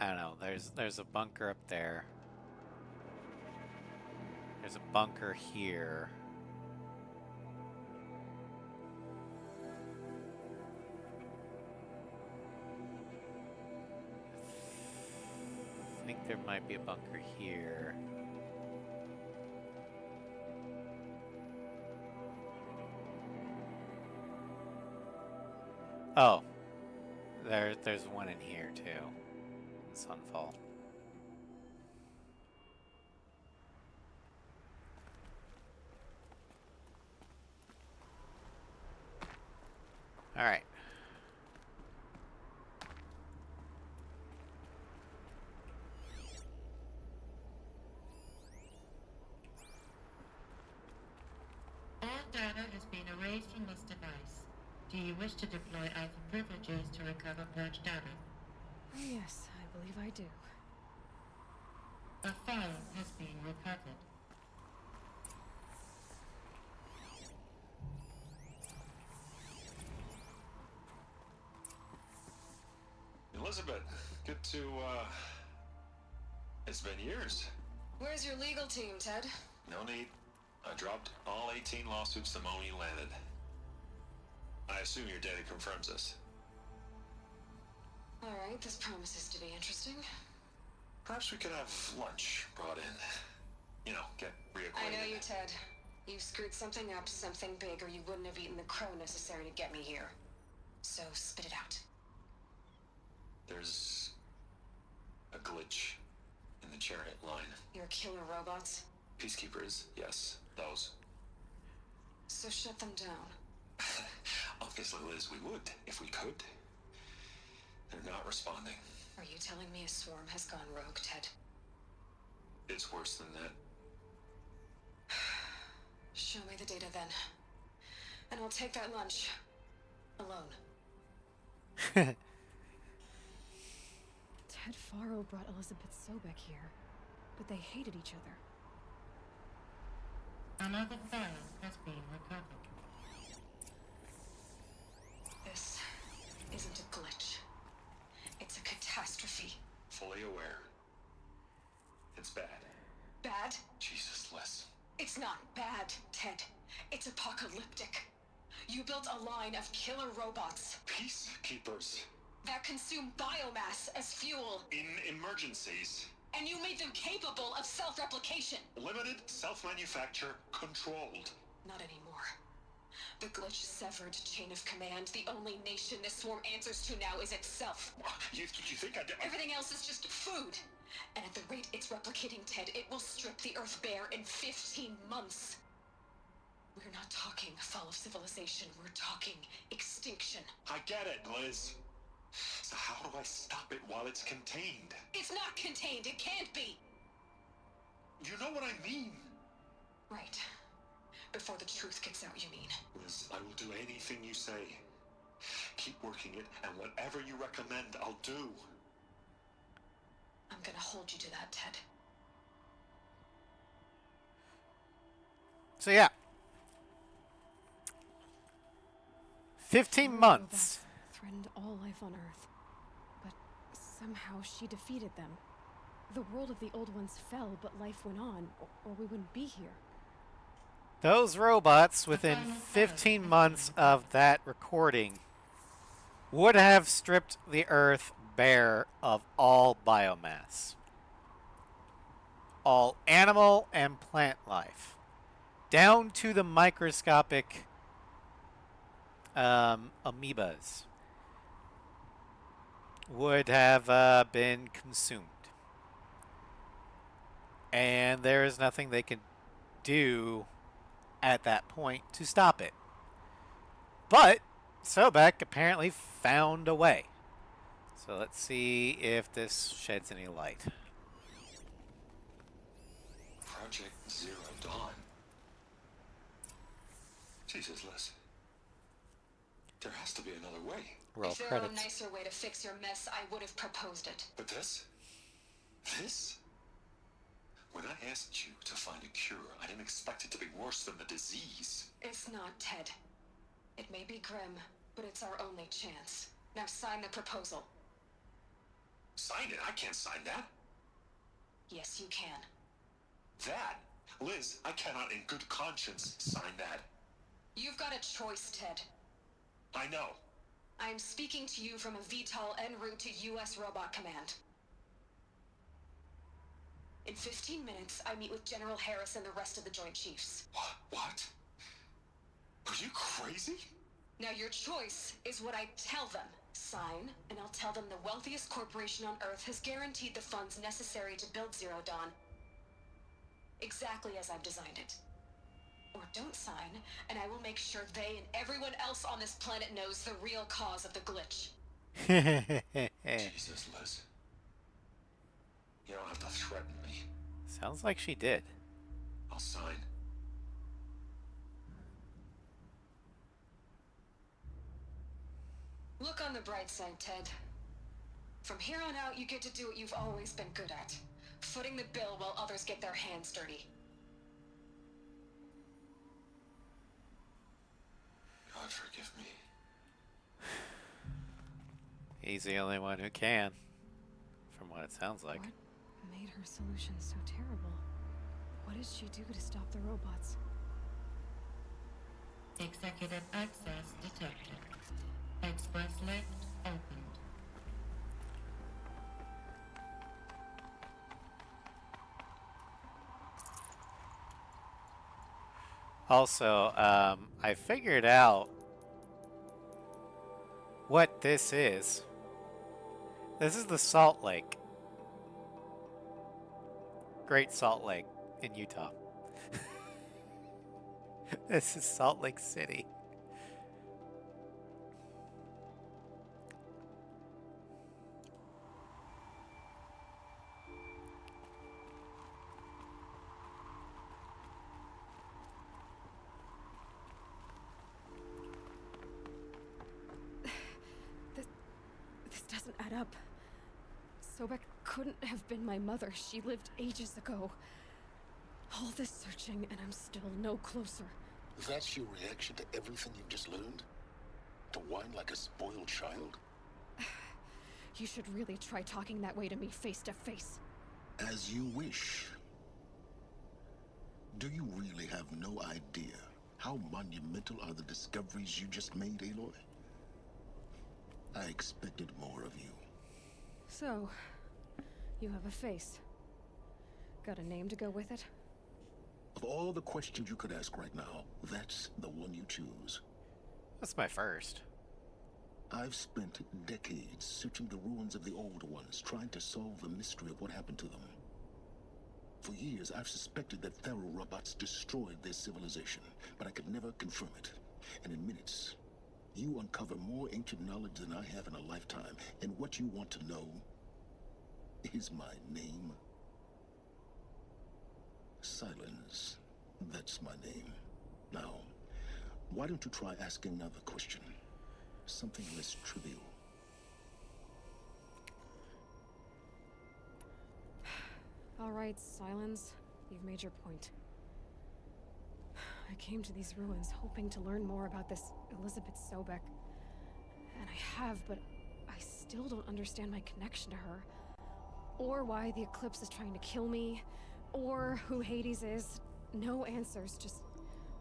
I don't know. There's a bunker up there. There's a bunker here. I think there might be a bunker here. Oh, there's one in here too. Sunfall. All right. All data has been erased from this device. Do you wish to deploy Alpha privileges to recover purged data? Oh yes, I believe I do. A file has been recovered. Elizabeth, good to, it's been years. Where's your legal team, Ted? No need. I dropped all 18 lawsuits the moment you landed. I assume your data confirms this. Alright, this promises to be interesting. Perhaps we could have lunch brought in. You know, get reacquainted. I know you, Ted. You screwed something up, something big, or you wouldn't have eaten the crow necessary to get me here. So spit it out. There's a glitch in the chariot line. Your killer robots? Peacekeepers, yes, those. So shut them down. Obviously, Liz, we would, if we could. They're not responding. Are you telling me a swarm has gone rogue, Ted? It's worse than that. Show me the data then. And I'll take that lunch. Alone. Ted Faro brought Elizabeth Sobek here, but they hated each other. Another file has been recovered. This isn't a glitch. It's a catastrophe. Fully aware. It's bad. Bad? Jesus, Liz. It's not bad, Ted. It's apocalyptic. You built a line of killer robots Peacekeepers. that consume biomass as fuel, In emergencies. and you made them capable of self-replication. Limited, self-manufacture, controlled. Not anymore. The glitch severed chain of command. The only nation this swarm answers to now is itself. You think I did? Everything else is just food. And at the rate it's replicating, Ted, it will strip the Earth bare in 15 months. We're not talking fall of civilization. We're talking extinction. I get it, Liz. So how do I stop it while it's contained? It's not contained. It can't be. You know what I mean? Right. Before the truth gets out, you mean? Liz, I will do anything you say. Keep working it, and whatever you recommend, I'll do. I'm gonna hold you to that, Ted. So yeah. 15 months. Threatened all life on Earth. But somehow she defeated them. The world of the old ones fell, but life went on, or we wouldn't be here. Those robots, within 15 months of that recording, would have stripped the Earth bare of all biomass. All animal and plant life. Down to the microscopic amoebas would have been consumed. And there is nothing they can do at that point to stop it. But Sobek apparently found a way. So let's see if this sheds any light. Project Zero Dawn. Jesus, Liz. There has to be another way. Roll if there credits. were a nicer way to fix your mess, I would have proposed it. But this? When I asked you to find a cure, I didn't expect it to be worse than the disease. It's not, Ted. It may be grim, but it's our only chance. Now sign the proposal. Sign it? I can't sign that. Yes, you can. That? Liz, I cannot in good conscience sign that. You've got a choice, Ted. I know. I am speaking to you from a VTOL en route to U.S. Robot Command. In 15 minutes, I meet with General Harris and the rest of the Joint Chiefs. What? Are you crazy? Now your choice is what I tell them. Sign, and I'll tell them the wealthiest corporation on Earth has guaranteed the funds necessary to build Zero Dawn. Exactly as I've designed it. Or don't sign, and I will make sure they and everyone else on this planet knows the real cause of the glitch. Jesus, Liz. You don't have to threaten me. Sounds like she did. I'll sign. Look on the bright side, Ted. From here on out, you get to do what you've always been good at. Footing the bill while others get their hands dirty. God forgive me. He's the only one who can, from what it sounds like. What made her solution so terrible? What did she do to stop the robots? Executive access detected. Express lift opened. Also, I figured out what this is. This is the Salt Lake. Great Salt Lake in Utah. This is Salt Lake City. This doesn't add up. Sobek couldn't have been my mother. She lived ages ago. All this searching, and I'm still no closer. That's your reaction to everything you've just learned? To whine like a spoiled child? You should really try talking that way to me face to face. As you wish. Do you really have no idea how monumental are the discoveries you just made, Aloy? I expected more of you. So, you have a face. Got a name to go with it? Of all the questions you could ask right now, that's the one you choose. That's my first. I've spent decades searching the ruins of the old ones, trying to solve the mystery of what happened to them. For years, I've suspected that Faro robots destroyed their civilization, but I could never confirm it. And in minutes, you uncover more ancient knowledge than I have in a lifetime. And what you want to know is my name. Silence. That's my name. Now, why don't you try asking another question? Something less trivial. All right, Silence. You've made your point. I came to these ruins hoping to learn more about this Elizabeth Sobek. And I have, but I still don't understand my connection to her. Or why the Eclipse is trying to kill me. Or who Hades is. No answers, just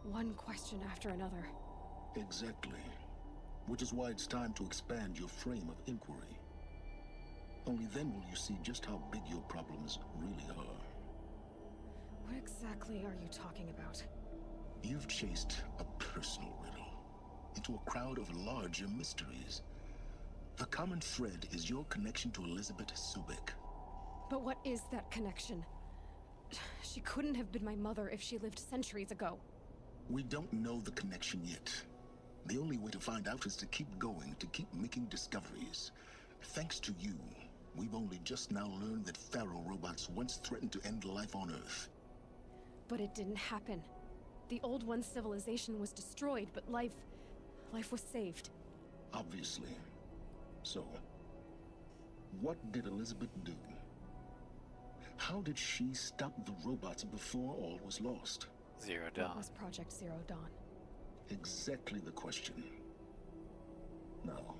one question after another. Exactly. Which is why it's time to expand your frame of inquiry. Only then will you see just how big your problems really are. What exactly are you talking about? You've chased a personal riddle into a crowd of larger mysteries. The common thread is your connection to Elizabeth Sobek. But what is that connection? She couldn't have been my mother if she lived centuries ago. We don't know the connection yet. The only way to find out is to keep going, to keep making discoveries. Thanks to you, we've only just now learned that Faro robots once threatened to end life on Earth. But it didn't happen. The Old One's civilization was destroyed, but life was saved. Obviously. So, what did Elizabeth do? How did she stop the robots before all was lost? Zero Dawn. What was Project Zero Dawn? Exactly the question. Now,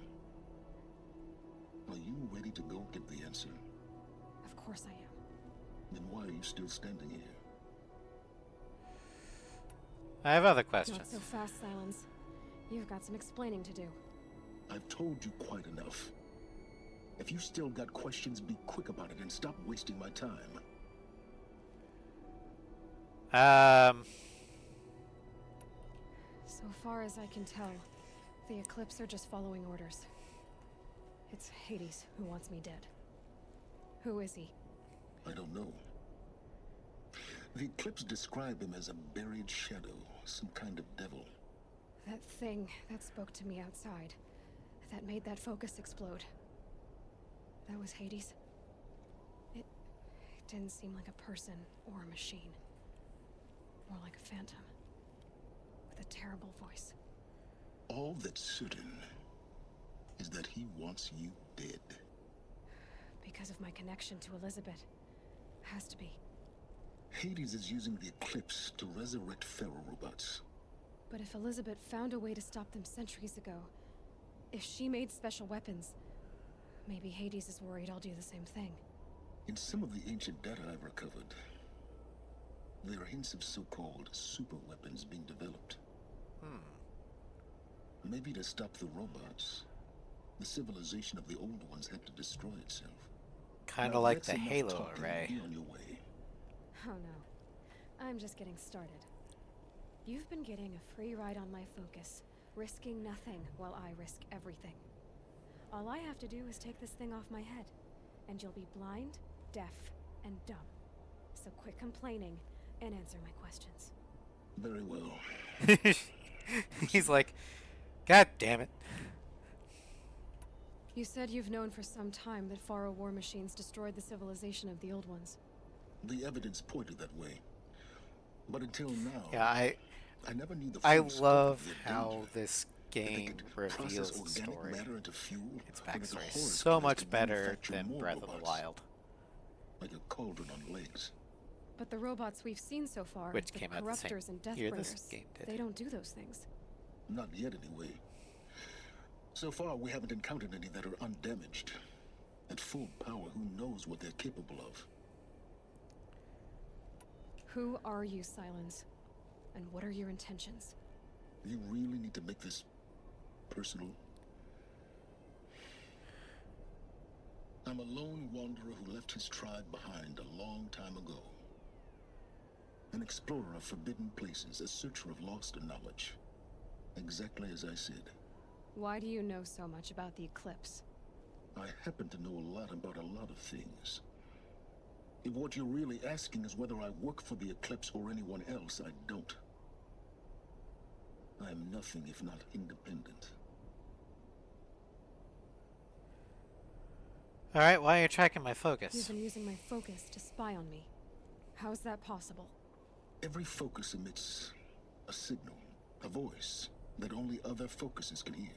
are you ready to go get the answer? Of course I am. Then why are you still standing here? I have other questions. Not so fast, Silence. You've got some explaining to do. I've told you quite enough. If you still got questions, be quick about it and stop wasting my time. So far as I can tell, the Eclipse are just following orders. It's Hades who wants me dead. Who is he? I don't know. The Eclipse describe him as a buried shadow, some kind of devil. That thing that spoke to me outside, that made that focus explode. That was Hades. It didn't seem like a person or a machine. More like a phantom. With a terrible voice. All that's certain is that he wants you dead. Because of my connection to Elizabeth. Has to be. Hades is using the Eclipse to resurrect Faro robots. But if Elizabeth found a way to stop them centuries ago, if she made special weapons, maybe Hades is worried I'll do the same thing. In some of the ancient data I've recovered, there are hints of so-called super weapons being developed. Maybe to stop the robots, the civilization of the old ones had to destroy itself. Kind Now, of like that's the enough Halo talking. array. Be on your way. Oh no. I'm just getting started. You've been getting a free ride on my focus, risking nothing while I risk everything. All I have to do is take this thing off my head, and you'll be blind, deaf, and dumb. So quit complaining and answer my questions. Very well. He's like, God damn it. You said you've known for some time that Faro war machines destroyed the civilization of the Old Ones. The evidence pointed that way. But until now, Yeah, I never knew the I full scope love of their how danger. this That they game could reveals process the organic story. matter into fuel, Its like a backstory is horse so plant much could better manufacture than more Breath of the robots, Wild, like a cauldron on legs. But the robots we've seen so far, which the came out the same Corruptors and year this Deathbringers, game did. they don't do those things. Not yet, anyway. So far, we haven't encountered any that are undamaged. At full power, who knows what they're capable of? Who are you, Silence? And what are your intentions? You really need to make this personal? I'm a lone wanderer who left his tribe behind a long time ago. An explorer of forbidden places, a searcher of lost knowledge. Exactly as I said. Why do you know so much about the Eclipse? I happen to know a lot about a lot of things. If what you're really asking is whether I work for the Eclipse or anyone else, I don't. I am nothing if not independent. Alright, why are you tracking my focus? You've been using my focus to spy on me. How is that possible? Every focus emits a signal, a voice, that only other focuses can hear.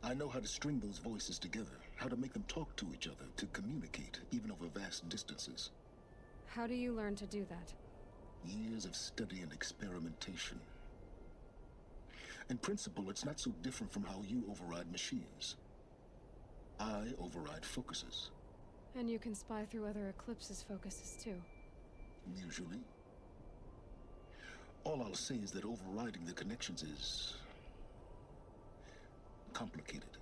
I know how to string those voices together, how to make them talk to each other, to communicate, even over vast distances. How do you learn to do that? Years of study and experimentation. In principle, it's not so different from how you override machines. I override focuses. And you can spy through other Eclipse's focuses too. Usually. All I'll say is that overriding the connections is complicated.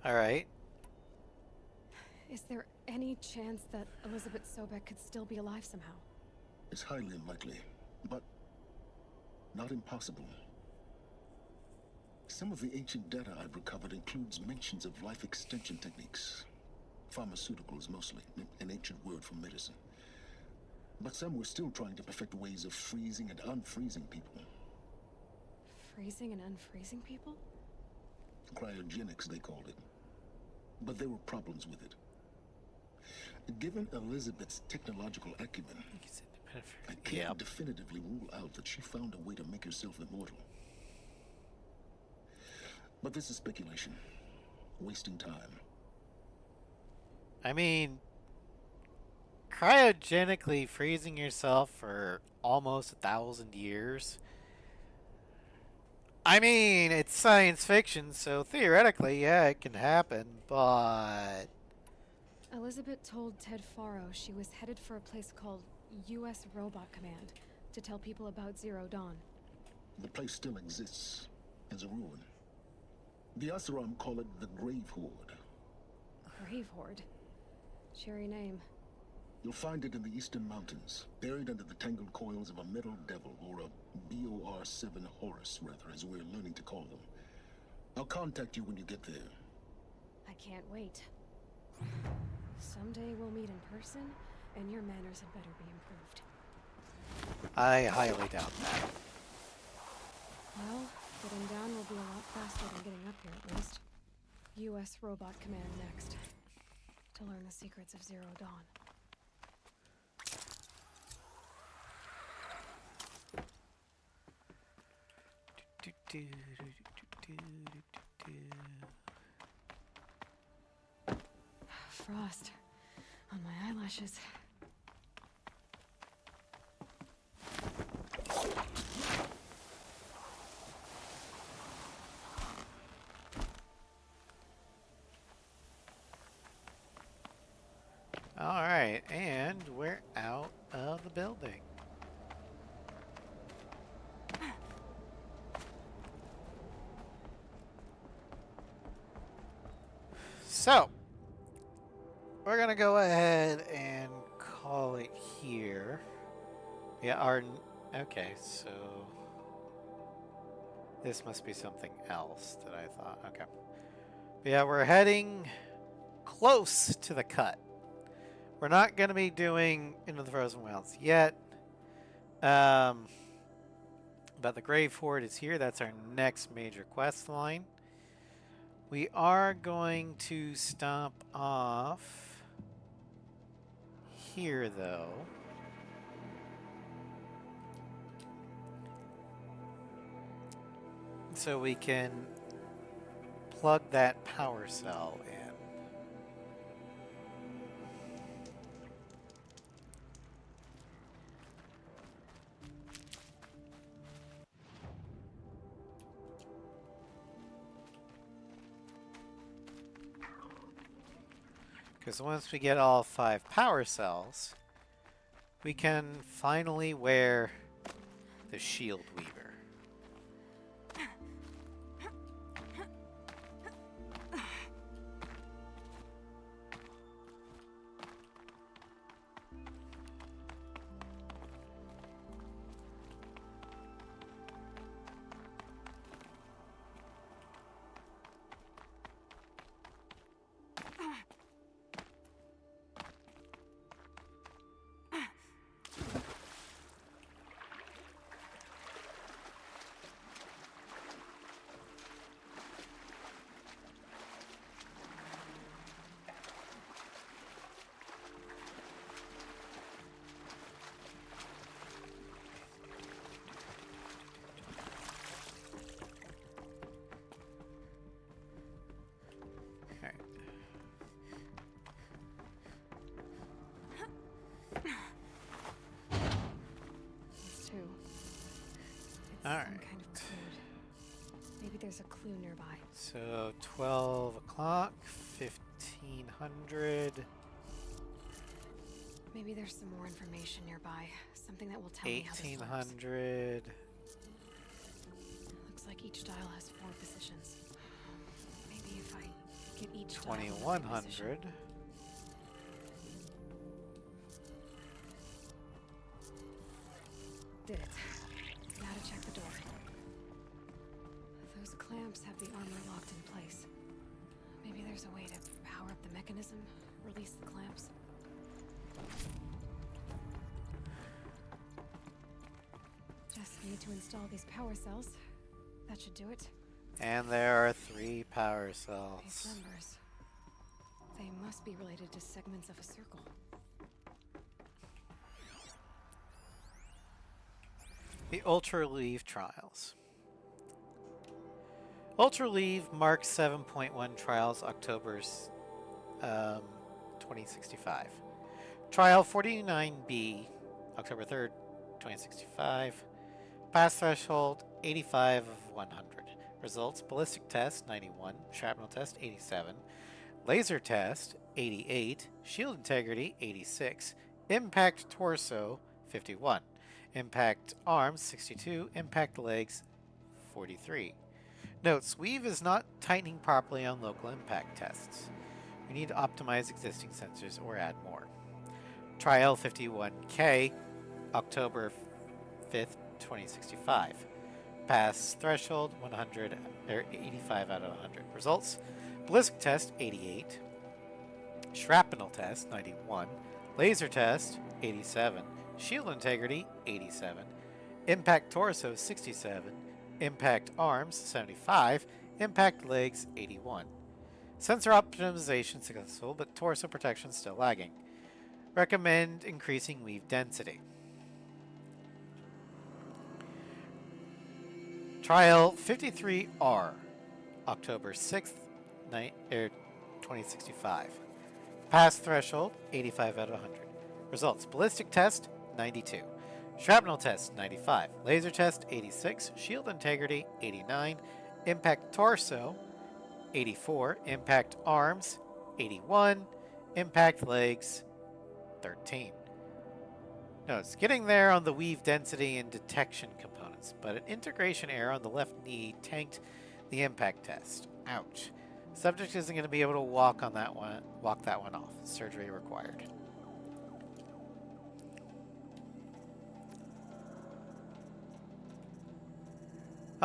Alright. Is there any chance that Elizabeth Sobek could still be alive somehow? It's highly unlikely, but not impossible. Some of the ancient data I've recovered includes mentions of life extension techniques. Pharmaceuticals mostly, an ancient word for medicine. But some were still trying to perfect ways of freezing and unfreezing people. Freezing and unfreezing people? Cryogenics, they called it. But there were problems with it. Given Elizabeth's technological acumen, I can't definitively rule out that she found a way to make herself immortal. But this is speculation. Wasting time. I mean, cryogenically freezing yourself for almost 1,000 years. I mean, it's science fiction, so theoretically, yeah, it can happen, but... Elizabeth told Ted Faro she was headed for a place called U.S. Robot Command to tell people about Zero Dawn. The place still exists as a ruin. The Oseram call it the Grave Horde. Grave Horde? Cheery name. You'll find it in the Eastern Mountains, buried under the tangled coils of a metal devil, or a BOR-7 Horus, rather, as we're learning to call them. I'll contact you when you get there. I can't wait. Someday we'll meet in person, and your manners had better be improved. I highly doubt that. Well, getting down will be a lot faster than getting up here, at least. U.S. Robot Command next. To learn the secrets of Zero Dawn. Frost on my eyelashes. Alright, and we're out of the building. So, we're gonna go ahead and call it here. Yeah, our... Okay, so... This must be something else that I thought. Okay. But yeah, we're heading close to the cut. We're not going to be doing Into the Frozen Wilds yet. But the Grave Horde is here. That's our next major quest line. We are going to stop off here, though. So we can plug that power cell in. Because once we get all 5 power cells, we can finally wear the Shield Weaver. Alright. Some kind of code. Maybe there's a clue nearby. So 12 o'clock, 1500. Maybe there's some more information nearby. Something that will tell me how this works. 1800. Looks like each dial has 4 positions. Maybe if I get each dial in the right 2100. position. Did it. Now to check the door. Those clamps have the armor locked in place. Maybe there's a way to power up the mechanism, release the clamps. Just need to install these power cells. That should do it. And there are 3 power These cells. numbers. They must be related to segments of a circle. The Ultraleave Trials. Ultraleave Mark 7.1 Trials, October 2065. Trial 49B, October 3rd, 2065. Pass threshold 85 of 100. Results: ballistic test 91, shrapnel test 87, laser test 88, shield integrity 86, impact torso 51. Impact arms 62, impact legs 43. Notes: weave is not tightening properly on local impact tests. We need to optimize existing sensors or add more. Trial 51K, October 5th, 2065. Pass threshold 100 or 85 out of 100. Results: ballistic test 88, shrapnel test 91, laser test 87, shield integrity 87, impact torso 67, impact arms 75, impact legs 81. Sensor optimization successful, but torso protection still lagging. Recommend increasing weave density. Trial 53R, October 6th, 2065. Pass threshold 85 out of 100. Results: ballistic test 92, shrapnel test 95, laser test 86, shield integrity 89, impact torso 84, impact arms 81, impact legs 13. Notes: getting there on the weave density and detection components, but an integration error on the left knee tanked the impact test. Ouch. Subject isn't going to be able to walk that one off. Surgery required.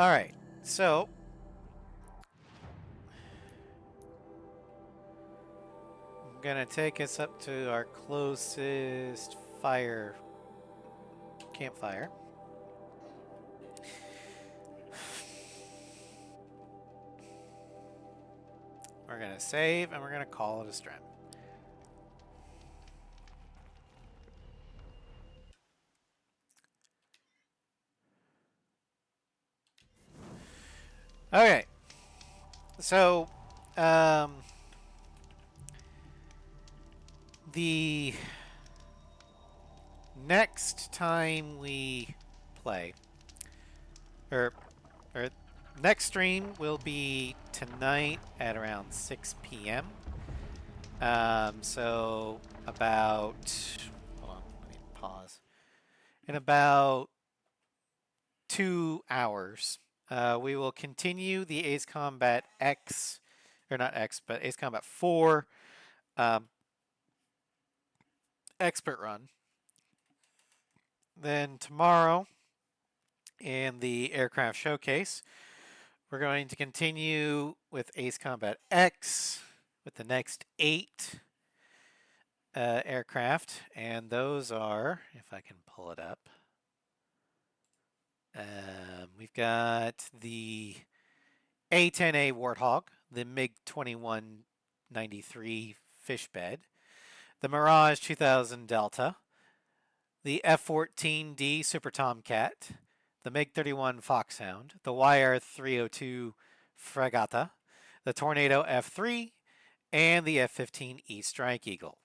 All right, so I'm gonna take us up to our closest campfire. We're gonna save and we're gonna call it a stream. Okay, so the next time we play, or next stream will be tonight at around 6 p.m. So about, hold on, let me pause. In about 2 hours, we will continue the Ace Combat X, or not X, but Ace Combat 4 expert run. Then tomorrow, in the aircraft showcase, we're going to continue with Ace Combat X with the next 8 aircraft, and those are, if I can pull it up, we've got the A-10A Warthog, the MiG-2193 Fishbed, the Mirage 2000 Delta, the F-14D Super Tomcat, the MiG-31 Foxhound, the YR-302 Fregata, the Tornado F-3, and the F-15E Strike Eagle.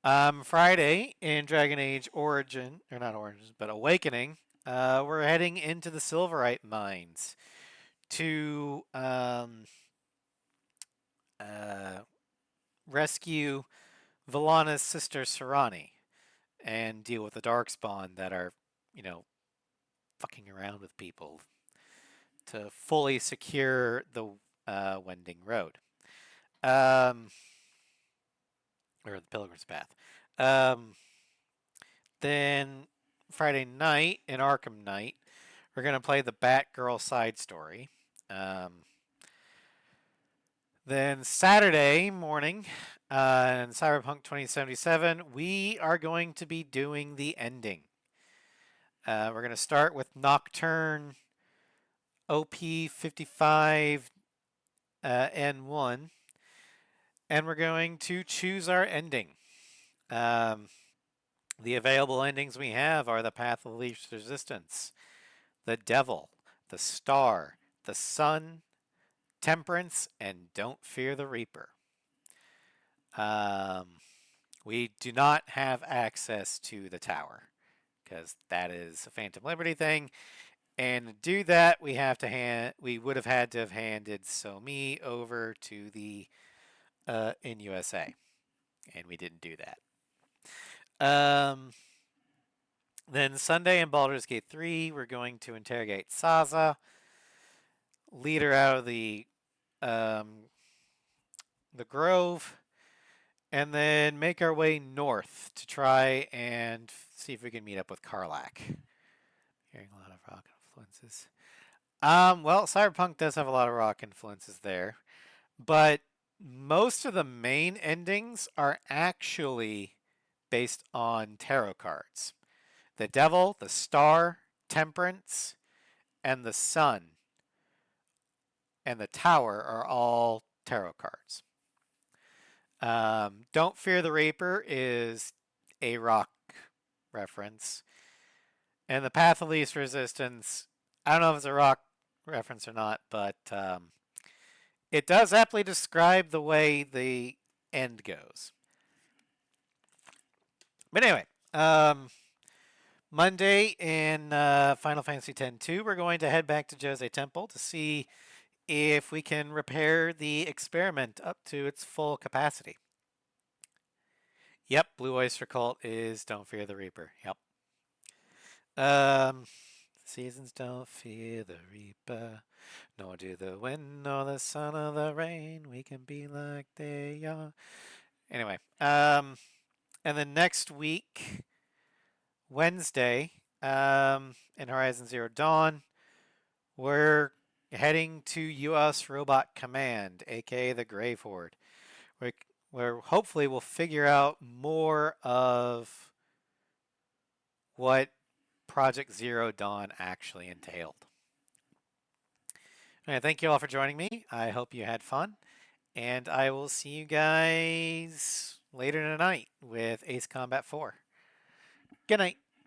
Friday in Dragon Age Origin, or not Origins, but Awakening, we're heading into the Silverite mines to rescue Villana's sister Serani and deal with the Darkspawn that are, you know, fucking around with people to fully secure the Wending Road. Or the Pilgrim's Path. Then Friday night in Arkham Knight, we're going to play the Batgirl side story. Then Saturday morning in Cyberpunk 2077, we are going to be doing the ending. We're going to start with Nocturne OP55 N1. And we're going to choose our ending. The available endings we have are the Path of Least Resistance, the Devil, the Star, the Sun, Temperance, and Don't Fear the Reaper. We do not have access to the Tower because that is a Phantom Liberty thing. And to do that, we would have had to have handed Somi over to the in USA, and we didn't do that. Then Sunday in Baldur's Gate 3, we're going to interrogate Saza, lead her out of the Grove, and then make our way north to try and see if we can meet up with Karlach. Hearing a lot of rock influences. Well, Cyberpunk does have a lot of rock influences there, but most of the main endings are actually based on tarot cards. The Devil, the Star, Temperance, and the Sun, and the Tower are all tarot cards. Don't Fear the Reaper is a rock reference. And the Path of Least Resistance, I don't know if it's a rock reference or not, but it does aptly describe the way the end goes. But anyway, Monday in Final Fantasy X-2, we're going to head back to Jose Temple to see if we can repair the experiment up to its full capacity. Yep, Blue Oyster Cult is Don't Fear the Reaper. Yep. Seasons don't fear the reaper, nor do the wind nor the sun or the rain. We can be like they are. Anyway, and then next week, Wednesday, in Horizon Zero Dawn, we're heading to U.S. Robot Command, aka the Grave Horde, where hopefully we'll figure out more of what Project Zero Dawn actually entailed. Thank you all for joining me. I hope you had fun, and I will see you guys later tonight with Ace Combat 4. Good night.